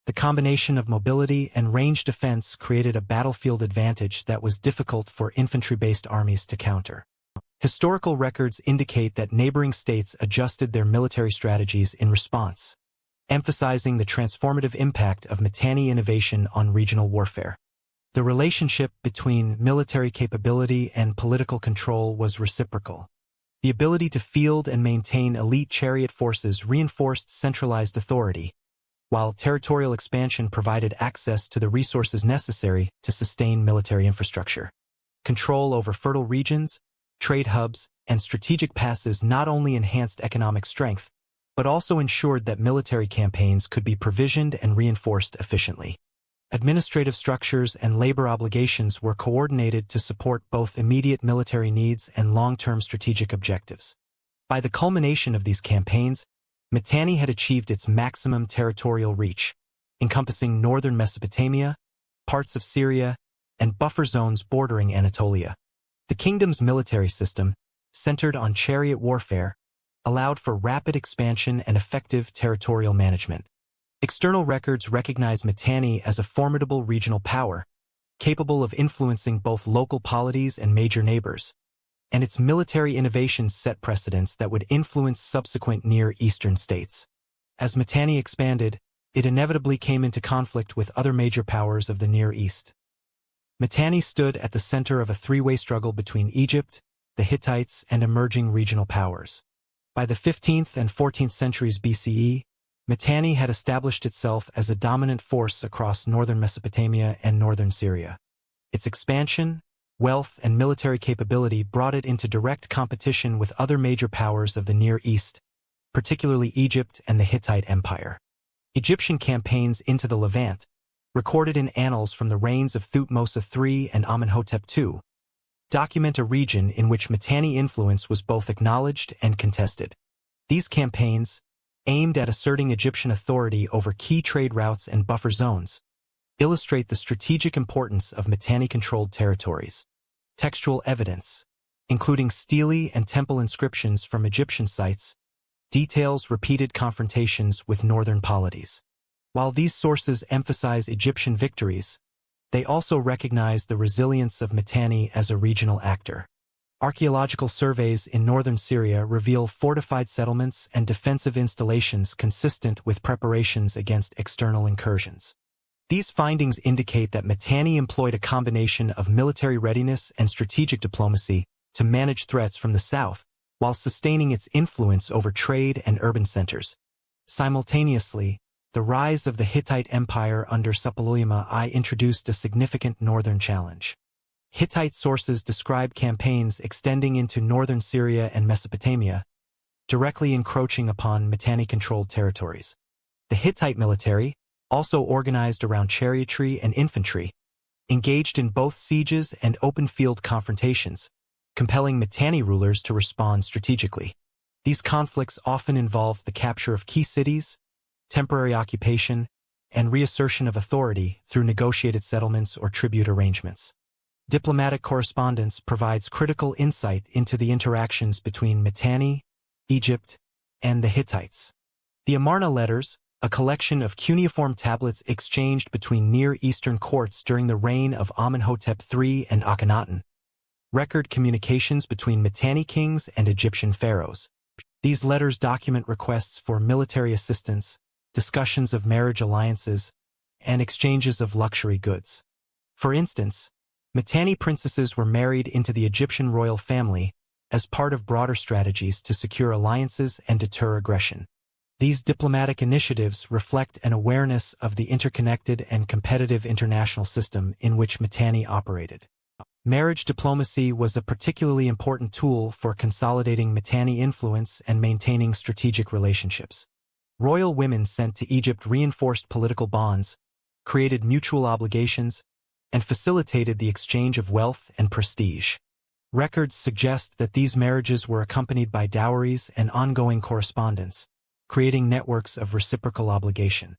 The combination of mobility and range defense created a battlefield advantage that was difficult for infantry-based armies to counter. Historical records indicate that neighboring states adjusted their military strategies in response, emphasizing the transformative impact of Mitanni innovation on regional warfare. The relationship between military capability and political control was reciprocal. The ability to field and maintain elite chariot forces reinforced centralized authority, while territorial expansion provided access to the resources necessary to sustain military infrastructure. Control over fertile regions, trade hubs, and strategic passes not only enhanced economic strength, but also ensured that military campaigns could be provisioned and reinforced efficiently. Administrative structures and labor obligations were coordinated to support both immediate military needs and long-term strategic objectives. By the culmination of these campaigns, Mitanni had achieved its maximum territorial reach, encompassing northern Mesopotamia, parts of Syria, and buffer zones bordering Anatolia. The kingdom's military system, centered on chariot warfare, allowed for rapid expansion and effective territorial management. External records recognize Mitanni as a formidable regional power, capable of influencing both local polities and major neighbors, and its military innovations set precedents that would influence subsequent Near Eastern states. As Mitanni expanded, it inevitably came into conflict with other major powers of the Near East. Mitanni stood at the center of a three-way struggle between Egypt, the Hittites, and emerging regional powers. By the 15th and 14th centuries BCE, Mitanni had established itself as a dominant force across northern Mesopotamia and northern Syria. Its expansion, wealth, and military capability brought it into direct competition with other major powers of the Near East, particularly Egypt and the Hittite Empire. Egyptian campaigns into the Levant, recorded in annals from the reigns of Thutmose III and Amenhotep II, document a region in which Mitanni influence was both acknowledged and contested. These campaigns, aimed at asserting Egyptian authority over key trade routes and buffer zones, illustrate the strategic importance of Mitanni-controlled territories. Textual evidence, including stele and temple inscriptions from Egyptian sites, details repeated confrontations with northern polities. While these sources emphasize Egyptian victories, they also recognize the resilience of Mitanni as a regional actor. Archaeological surveys in northern Syria reveal fortified settlements and defensive installations consistent with preparations against external incursions. These findings indicate that Mitanni employed a combination of military readiness and strategic diplomacy to manage threats from the south, while sustaining its influence over trade and urban centers. Simultaneously, the rise of the Hittite Empire under Suppililiuma I introduced a significant northern challenge. Hittite sources describe campaigns extending into northern Syria and Mesopotamia, directly encroaching upon Mitanni-controlled territories. The Hittite military, also organized around chariotry and infantry, engaged in both sieges and open-field confrontations, compelling Mitanni rulers to respond strategically. These conflicts often involved the capture of key cities, temporary occupation, and reassertion of authority through negotiated settlements or tribute arrangements. Diplomatic correspondence provides critical insight into the interactions between Mitanni, Egypt, and the Hittites. The Amarna letters, a collection of cuneiform tablets exchanged between Near Eastern courts during the reign of Amenhotep III and Akhenaten, record communications between Mitanni kings and Egyptian pharaohs. These letters document requests for military assistance, discussions of marriage alliances, and exchanges of luxury goods. For instance, Mitanni princesses were married into the Egyptian royal family as part of broader strategies to secure alliances and deter aggression. These diplomatic initiatives reflect an awareness of the interconnected and competitive international system in which Mitanni operated. Marriage diplomacy was a particularly important tool for consolidating Mitanni influence and maintaining strategic relationships. Royal women sent to Egypt reinforced political bonds, created mutual obligations, and facilitated the exchange of wealth and prestige. Records suggest that these marriages were accompanied by dowries and ongoing correspondence, creating networks of reciprocal obligation.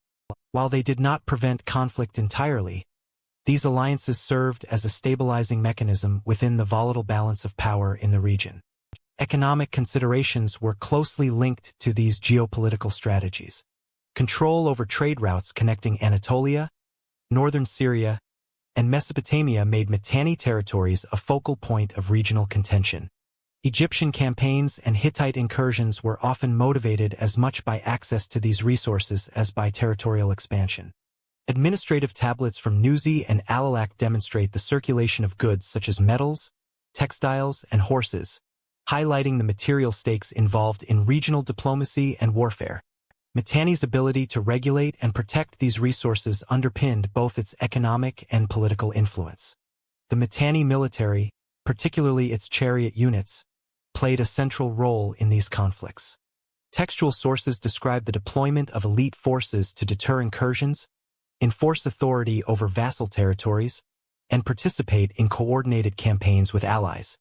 While they did not prevent conflict entirely, these alliances served as a stabilizing mechanism within the volatile balance of power in the region. Economic considerations were closely linked to these geopolitical strategies. Control over trade routes connecting Anatolia, northern Syria, and Mesopotamia made Mitanni territories a focal point of regional contention. Egyptian campaigns and Hittite incursions were often motivated as much by access to these resources as by territorial expansion. Administrative tablets from Nuzi and Alalak demonstrate the circulation of goods such as metals, textiles, and horses, highlighting the material stakes involved in regional diplomacy and warfare. Mitanni's ability to regulate and protect these resources underpinned both its economic and political influence. The Mitanni military, particularly its chariot units, played a central role in these conflicts. Textual sources describe the deployment of elite forces to deter incursions, enforce authority over vassal territories, and participate in coordinated campaigns with allies.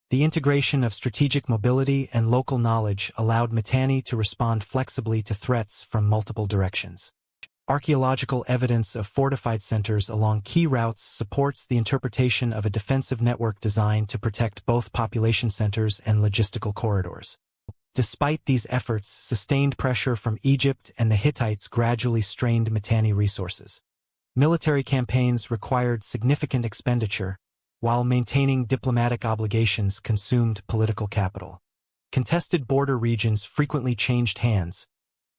The integration of strategic mobility and local knowledge allowed Mitanni to respond flexibly to threats from multiple directions. Archaeological evidence of fortified centers along key routes supports the interpretation of a defensive network designed to protect both population centers and logistical corridors. Despite these efforts, sustained pressure from Egypt and the Hittites gradually strained Mitanni resources. Military campaigns required significant expenditure, while maintaining diplomatic obligations consumed political capital. Contested border regions frequently changed hands,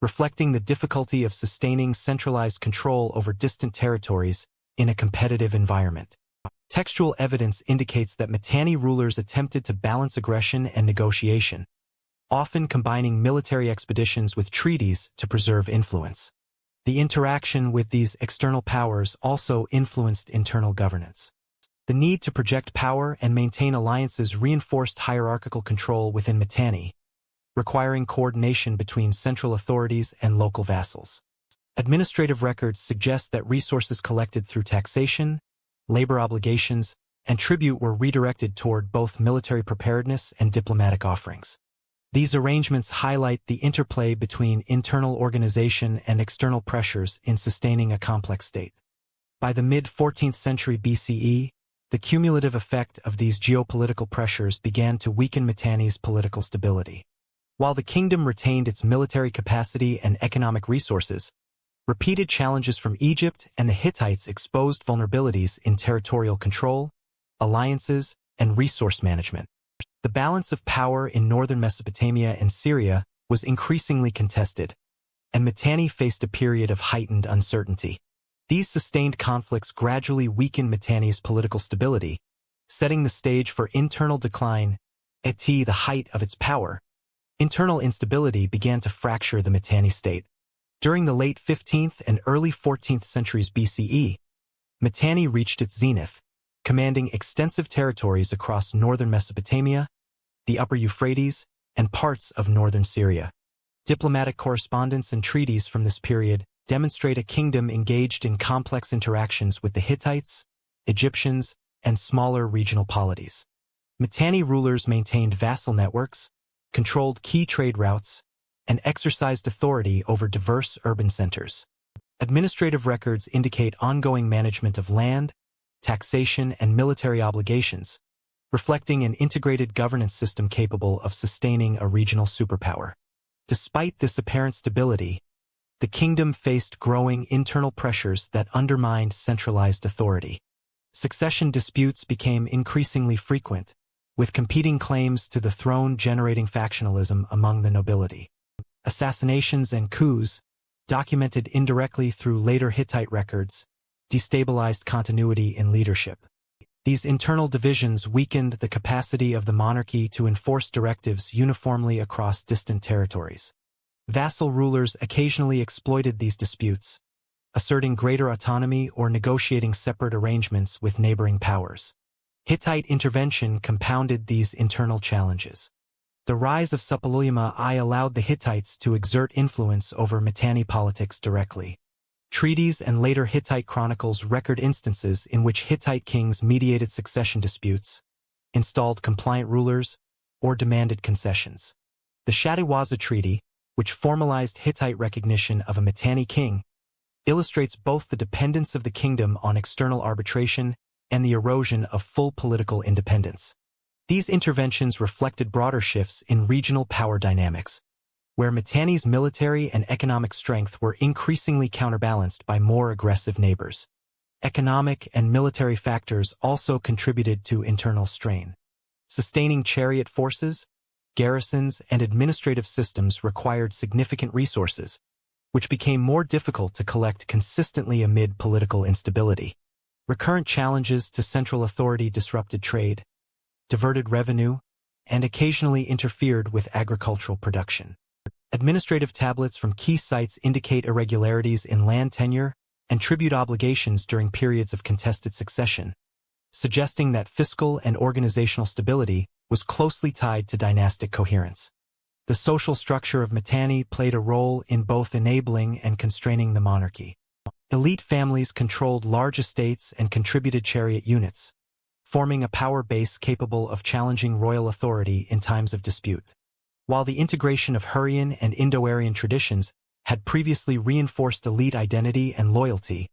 reflecting the difficulty of sustaining centralized control over distant territories in a competitive environment. Textual evidence indicates that Mitanni rulers attempted to balance aggression and negotiation, often combining military expeditions with treaties to preserve influence. The interaction with these external powers also influenced internal governance. The need to project power and maintain alliances reinforced hierarchical control within Mitanni, requiring coordination between central authorities and local vassals. Administrative records suggest that resources collected through taxation, labor obligations, and tribute were redirected toward both military preparedness and diplomatic offerings. These arrangements highlight the interplay between internal organization and external pressures in sustaining a complex state. By the mid-14th century BCE, the cumulative effect of these geopolitical pressures began to weaken Mitanni's political stability. While the kingdom retained its military capacity and economic resources, repeated challenges from Egypt and the Hittites exposed vulnerabilities in territorial control, alliances, and resource management. The balance of power in northern Mesopotamia and Syria was increasingly contested, and Mitanni faced a period of heightened uncertainty. These sustained conflicts gradually weakened Mitanni's political stability, setting the stage for internal decline. At the height of its power, internal instability began to fracture the Mitanni state. During the late 15th and early 14th centuries BCE, Mitanni reached its zenith, commanding extensive territories across northern Mesopotamia, the upper Euphrates, and parts of northern Syria. Diplomatic correspondence and treaties from this period demonstrate a kingdom engaged in complex interactions with the Hittites, Egyptians, and smaller regional polities. Mitanni rulers maintained vassal networks, controlled key trade routes, and exercised authority over diverse urban centers. Administrative records indicate ongoing management of land, taxation, and military obligations, reflecting an integrated governance system capable of sustaining a regional superpower. Despite this apparent stability, the kingdom faced growing internal pressures that undermined centralized authority. Succession disputes became increasingly frequent, with competing claims to the throne generating factionalism among the nobility. Assassinations and coups, documented indirectly through later Hittite records, destabilized continuity in leadership. These internal divisions weakened the capacity of the monarchy to enforce directives uniformly across distant territories. Vassal rulers occasionally exploited these disputes, asserting greater autonomy or negotiating separate arrangements with neighboring powers. Hittite intervention compounded these internal challenges. The rise of Supplemental I allowed the Hittites to exert influence over Mitanni politics directly. Treaties and later Hittite chronicles record instances in which Hittite kings mediated succession disputes, installed compliant rulers, or demanded concessions. The Shattawaza Treaty, which formalized Hittite recognition of a Mitanni king, illustrates both the dependence of the kingdom on external arbitration and the erosion of full political independence. These interventions reflected broader shifts in regional power dynamics, where Mitanni's military and economic strength were increasingly counterbalanced by more aggressive neighbors. Economic and military factors also contributed to internal strain. Sustaining chariot forces, garrisons, and administrative systems required significant resources, which became more difficult to collect consistently amid political instability. Recurrent challenges to central authority disrupted trade, diverted revenue, and occasionally interfered with agricultural production. Administrative tablets from key sites indicate irregularities in land tenure and tribute obligations during periods of contested succession, suggesting that fiscal and organizational stability was closely tied to dynastic coherence. The social structure of Mitanni played a role in both enabling and constraining the monarchy. Elite families controlled large estates and contributed chariot units, forming a power base capable of challenging royal authority in times of dispute. While the integration of Hurrian and Indo-Aryan traditions had previously reinforced elite identity and loyalty,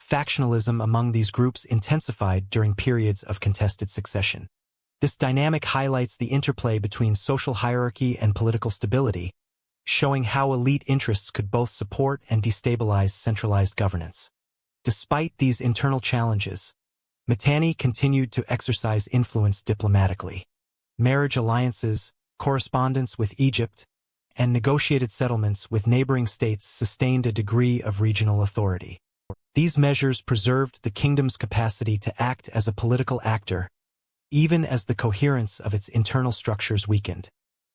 factionalism among these groups intensified during periods of contested succession. This dynamic highlights the interplay between social hierarchy and political stability, showing how elite interests could both support and destabilize centralized governance. Despite these internal challenges, Mitanni continued to exercise influence diplomatically. Marriage alliances, correspondence with Egypt, and negotiated settlements with neighboring states sustained a degree of regional authority. These measures preserved the kingdom's capacity to act as a political actor, even as the coherence of its internal structures weakened.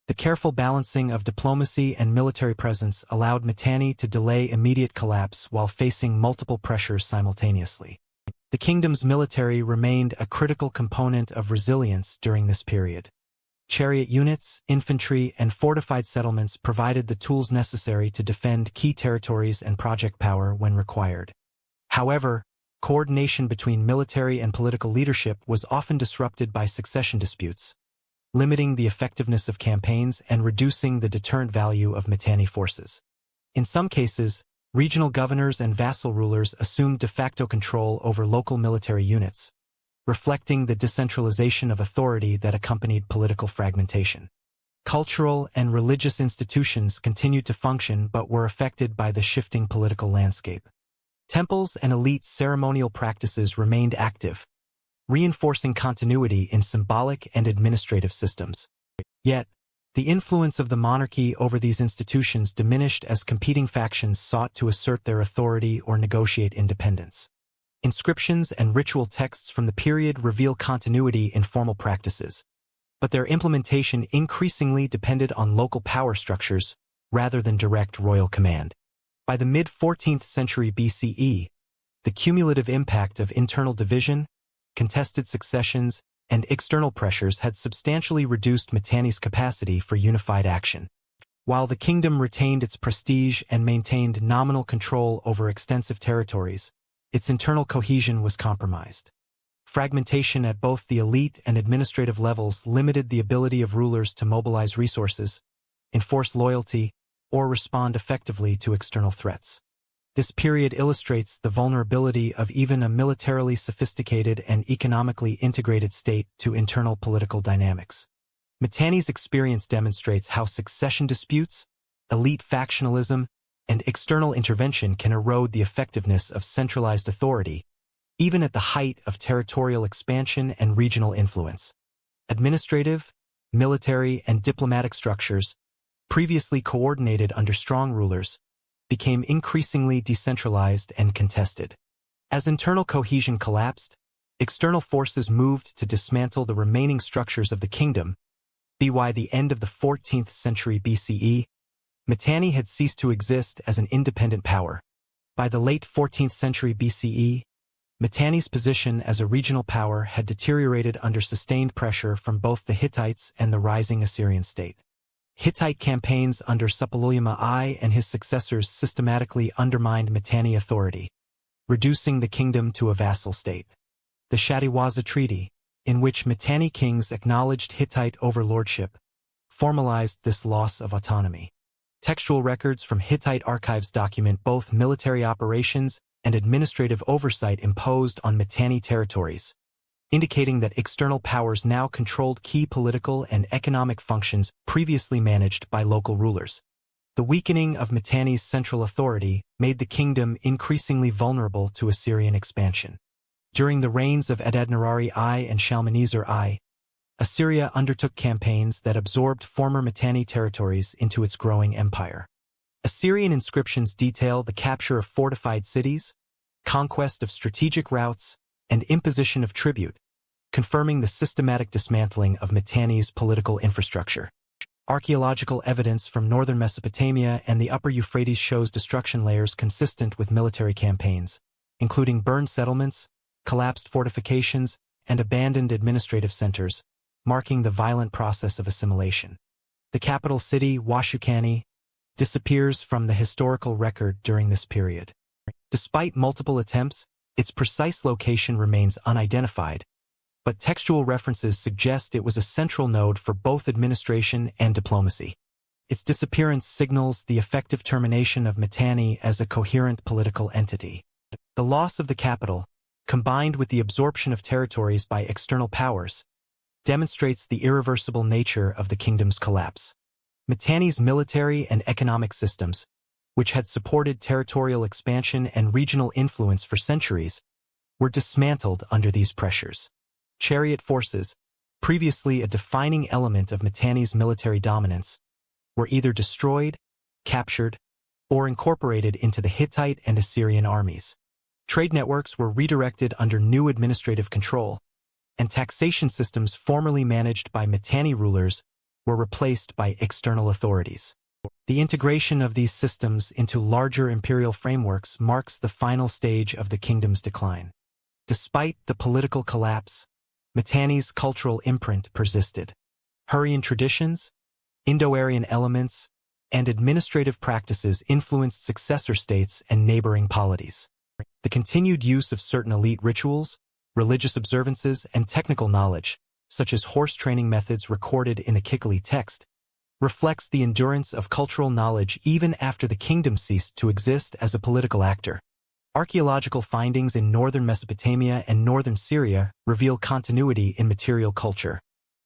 The careful balancing of diplomacy and military presence allowed Mitanni to delay immediate collapse while facing multiple pressures simultaneously. The kingdom's military remained a critical component of resilience during this period. Chariot units, infantry, and fortified settlements provided the tools necessary to defend key territories and project power when required. However, coordination between military and political leadership was often disrupted by succession disputes, limiting the effectiveness of campaigns and reducing the deterrent value of Mitanni forces. In some cases, regional governors and vassal rulers assumed de facto control over local military units, reflecting the decentralization of authority that accompanied political fragmentation. Cultural and religious institutions continued to function but were affected by the shifting political landscape. Temples and elite ceremonial practices remained active, reinforcing continuity in symbolic and administrative systems. Yet, the influence of the monarchy over these institutions diminished as competing factions sought to assert their authority or negotiate independence. Inscriptions and ritual texts from the period reveal continuity in formal practices, but their implementation increasingly depended on local power structures rather than direct royal command. By the mid-14th century BCE, the cumulative impact of internal division, contested successions, and external pressures had substantially reduced Mitanni's capacity for unified action. While the kingdom retained its prestige and maintained nominal control over extensive territories, its internal cohesion was compromised. Fragmentation at both the elite and administrative levels limited the ability of rulers to mobilize resources, enforce loyalty, or respond effectively to external threats. This period illustrates the vulnerability of even a militarily sophisticated and economically integrated state to internal political dynamics. Mitanni's experience demonstrates how succession disputes, elite factionalism, and external intervention can erode the effectiveness of centralized authority, even at the height of territorial expansion and regional influence. Administrative, military, and diplomatic structures, previously coordinated under strong rulers, became increasingly decentralized and contested. As internal cohesion collapsed, external forces moved to dismantle the remaining structures of the kingdom. By the end of the 14th century BCE, Mitanni had ceased to exist as an independent power. By the late 14th century BCE, Mitanni's position as a regional power had deteriorated under sustained pressure from both the Hittites and the rising Assyrian state. Hittite campaigns under Suppiluliuma I and his successors systematically undermined Mitanni authority, reducing the kingdom to a vassal state. The Shadiwaza Treaty, in which Mitanni kings acknowledged Hittite overlordship, formalized this loss of autonomy. Textual records from Hittite archives document both military operations and administrative oversight imposed on Mitanni territories, indicating that external powers now controlled key political and economic functions previously managed by local rulers. The weakening of Mitanni's central authority made the kingdom increasingly vulnerable to Assyrian expansion. During the reigns of Adad-nirari I and Shalmaneser I, Assyria undertook campaigns that absorbed former Mitanni territories into its growing empire. Assyrian inscriptions detail the capture of fortified cities, conquest of strategic routes, and imposition of tribute, confirming the systematic dismantling of Mitanni's political infrastructure. Archaeological evidence from northern Mesopotamia and the upper Euphrates shows destruction layers consistent with military campaigns, including burned settlements, collapsed fortifications, and abandoned administrative centers, marking the violent process of assimilation. The capital city, Washukani, disappears from the historical record during this period. Despite multiple attempts, its precise location remains unidentified, but textual references suggest it was a central node for both administration and diplomacy. Its disappearance signals the effective termination of Mitanni as a coherent political entity. The loss of the capital, combined with the absorption of territories by external powers, demonstrates the irreversible nature of the kingdom's collapse. Mitanni's military and economic systems, which had supported territorial expansion and regional influence for centuries, were dismantled under these pressures. Chariot forces, previously a defining element of Mitanni's military dominance, were either destroyed, captured, or incorporated into the Hittite and Assyrian armies. Trade networks were redirected under new administrative control, and taxation systems formerly managed by Mitanni rulers were replaced by external authorities. The integration of these systems into larger imperial frameworks marks the final stage of the kingdom's decline. Despite the political collapse, Mitanni's cultural imprint persisted. Hurrian traditions, Indo-Aryan elements, and administrative practices influenced successor states and neighboring polities. The continued use of certain elite rituals, religious observances, and technical knowledge, such as horse training methods recorded in the Kikili text, reflects the endurance of cultural knowledge even after the kingdom ceased to exist as a political actor. Archaeological findings in northern Mesopotamia and northern Syria reveal continuity in material culture,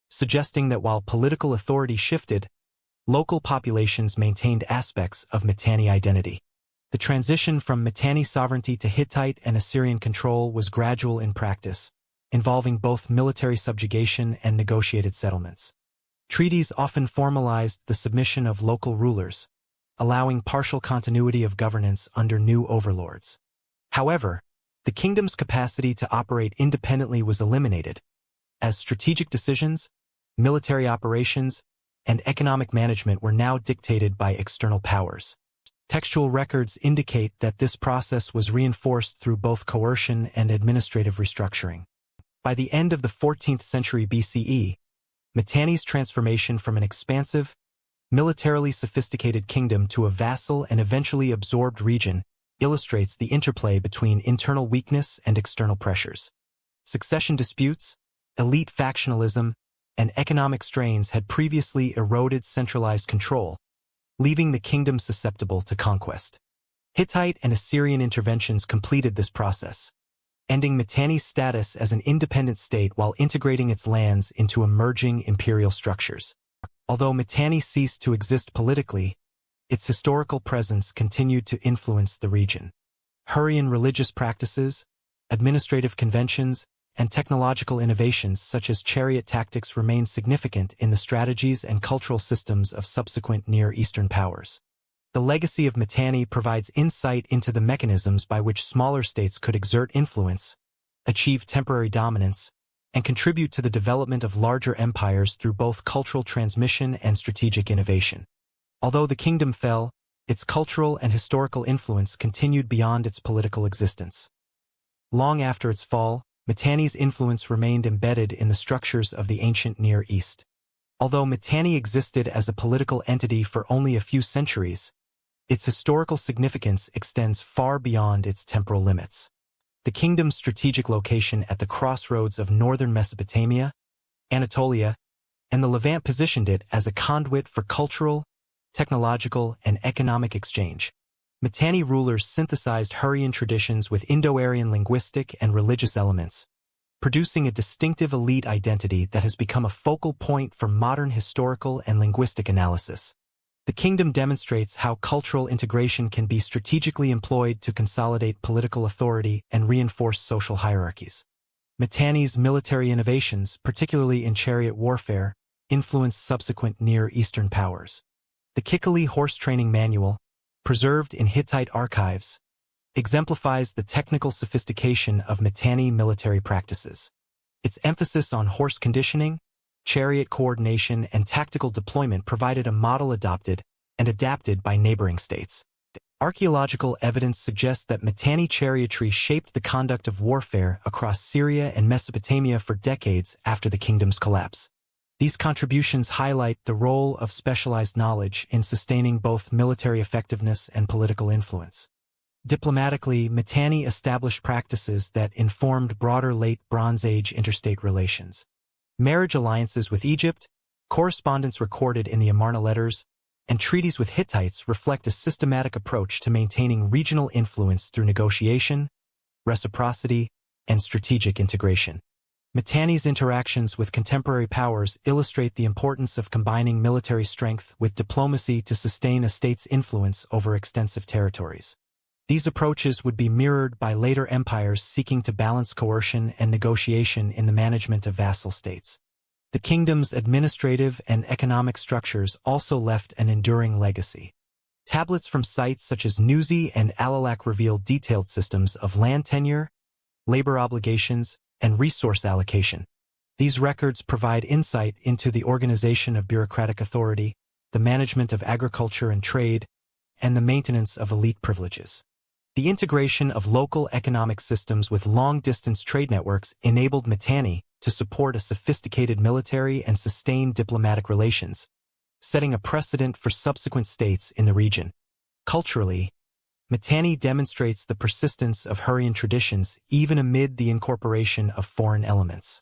suggesting that while political authority shifted, local populations maintained aspects of Mitanni identity. The transition from Mitanni sovereignty to Hittite and Assyrian control was gradual in practice, involving both military subjugation and negotiated settlements. Treaties often formalized the submission of local rulers, allowing partial continuity of governance under new overlords. However, the kingdom's capacity to operate independently was eliminated, as strategic decisions, military operations, and economic management were now dictated by external powers. Textual records indicate that this process was reinforced through both coercion and administrative restructuring. By the end of the 14th century BCE, Mitanni's transformation from an expansive, militarily sophisticated kingdom to a vassal and eventually absorbed region illustrates the interplay between internal weakness and external pressures. Succession disputes, elite factionalism, and economic strains had previously eroded centralized control, leaving the kingdom susceptible to conquest. Hittite and Assyrian interventions completed this process, ending Mitanni's status as an independent state while integrating its lands into emerging imperial structures. Although Mitanni ceased to exist politically, its historical presence continued to influence the region. Hurrian religious practices, administrative conventions, and technological innovations such as chariot tactics remain significant in the strategies and cultural systems of subsequent Near Eastern powers. The legacy of Mitanni provides insight into the mechanisms by which smaller states could exert influence, achieve temporary dominance, and contribute to the development of larger empires through both cultural transmission and strategic innovation. Although the kingdom fell, its cultural and historical influence continued beyond its political existence. Long after its fall, Mitanni's influence remained embedded in the structures of the ancient Near East. Although Mitanni existed as a political entity for only a few centuries, its historical significance extends far beyond its temporal limits. The kingdom's strategic location at the crossroads of northern Mesopotamia, Anatolia, and the Levant positioned it as a conduit for cultural, technological, and economic exchange. Mitanni rulers synthesized Hurrian traditions with Indo-Aryan linguistic and religious elements, producing a distinctive elite identity that has become a focal point for modern historical and linguistic analysis. The kingdom demonstrates how cultural integration can be strategically employed to consolidate political authority and reinforce social hierarchies. Mitanni's military innovations, particularly in chariot warfare, influenced subsequent Near Eastern powers. The Kikili horse training manual, preserved in Hittite archives, exemplifies the technical sophistication of Mitanni military practices. Its emphasis on horse conditioning, chariot coordination, and tactical deployment provided a model adopted and adapted by neighboring states. Archaeological evidence suggests that Mitanni chariotry shaped the conduct of warfare across Syria and Mesopotamia for decades after the kingdom's collapse. These contributions highlight the role of specialized knowledge in sustaining both military effectiveness and political influence. Diplomatically, Mitanni established practices that informed broader Late Bronze Age interstate relations. Marriage alliances with Egypt, correspondence recorded in the Amarna letters, and treaties with Hittites reflect a systematic approach to maintaining regional influence through negotiation, reciprocity, and strategic integration. Mitanni's interactions with contemporary powers illustrate the importance of combining military strength with diplomacy to sustain a state's influence over extensive territories. These approaches would be mirrored by later empires seeking to balance coercion and negotiation in the management of vassal states. The kingdom's administrative and economic structures also left an enduring legacy. Tablets from sites such as Nuzi and Alalak reveal detailed systems of land tenure, labor obligations, and resource allocation. These records provide insight into the organization of bureaucratic authority, the management of agriculture and trade, and the maintenance of elite privileges. The integration of local economic systems with long-distance trade networks enabled Mitanni to support a sophisticated military and sustain diplomatic relations, setting a precedent for subsequent states in the region. Culturally, Mitanni demonstrates the persistence of Hurrian traditions even amid the incorporation of foreign elements.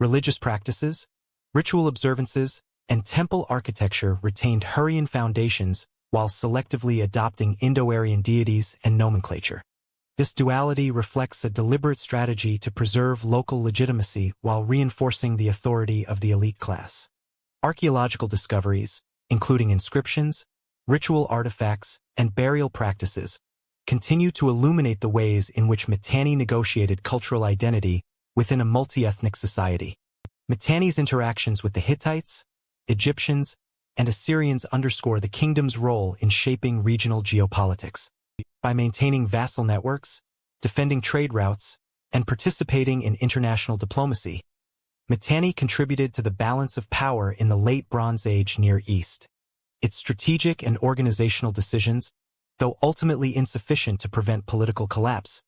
Religious practices, ritual observances, and temple architecture retained Hurrian foundations while selectively adopting Indo-Aryan deities and nomenclature. This duality reflects a deliberate strategy to preserve local legitimacy while reinforcing the authority of the elite class. Archaeological discoveries, including inscriptions, ritual artifacts, and burial practices, continue to illuminate the ways in which Mitanni negotiated cultural identity within a multi-ethnic society. Mitanni's interactions with the Hittites, Egyptians, and Assyrians underscore the kingdom's role in shaping regional geopolitics. By maintaining vassal networks, defending trade routes, and participating in international diplomacy, Mitanni contributed to the balance of power in the Late Bronze Age Near East. Its strategic and organizational decisions, though ultimately insufficient to prevent political collapse,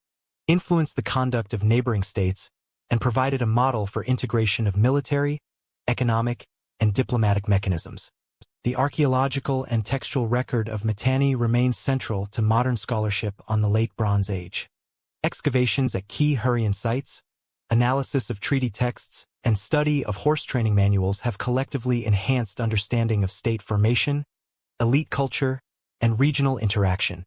influenced the conduct of neighboring states and provided a model for integration of military, economic, and diplomatic mechanisms. The archaeological and textual record of Mitanni remains central to modern scholarship on the Late Bronze Age. Excavations at key Hurrian sites, analysis of treaty texts, and study of horse training manuals have collectively enhanced understanding of state formation, elite culture, and regional interaction.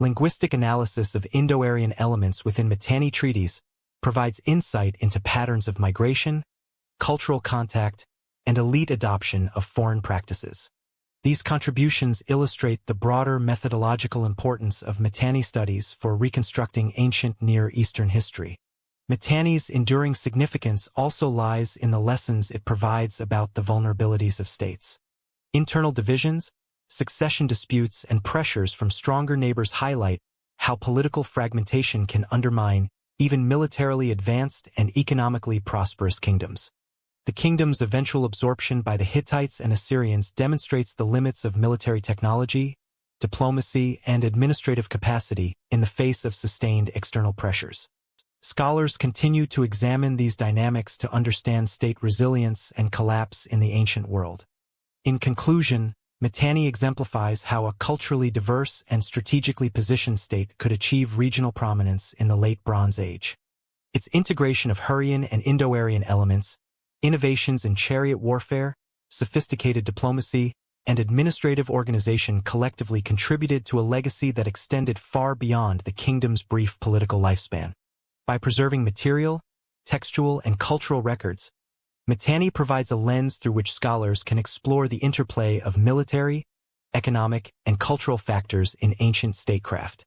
Linguistic analysis of Indo-Aryan elements within Mitanni treaties provides insight into patterns of migration, cultural contact, and elite adoption of foreign practices. These contributions illustrate the broader methodological importance of Mitanni studies for reconstructing ancient Near Eastern history. Mitanni's enduring significance also lies in the lessons it provides about the vulnerabilities of states. Internal divisions, succession disputes, and pressures from stronger neighbors highlight how political fragmentation can undermine even militarily advanced and economically prosperous kingdoms. The kingdom's eventual absorption by the Hittites and Assyrians demonstrates the limits of military technology, diplomacy, and administrative capacity in the face of sustained external pressures. Scholars continue to examine these dynamics to understand state resilience and collapse in the ancient world. In conclusion, Mitanni exemplifies how a culturally diverse and strategically positioned state could achieve regional prominence in the Late Bronze Age. Its integration of Hurrian and Indo-Aryan elements, innovations in chariot warfare, sophisticated diplomacy, and administrative organization collectively contributed to a legacy that extended far beyond the kingdom's brief political lifespan. By preserving material, textual, and cultural records, Mitanni provides a lens through which scholars can explore the interplay of military, economic, and cultural factors in ancient statecraft.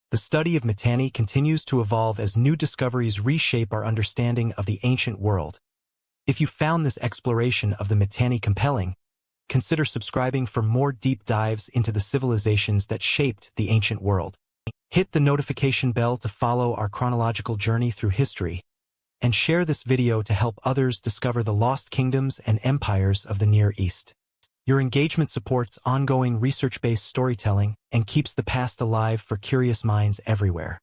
The study of Mitanni continues to evolve as new discoveries reshape our understanding of the ancient world. If you found this exploration of the Mitanni compelling, consider subscribing for more deep dives into the civilizations that shaped the ancient world. Hit the notification bell to follow our chronological journey through history, and share this video to help others discover the lost kingdoms and empires of the Near East. Your engagement supports ongoing research-based storytelling and keeps the past alive for curious minds everywhere.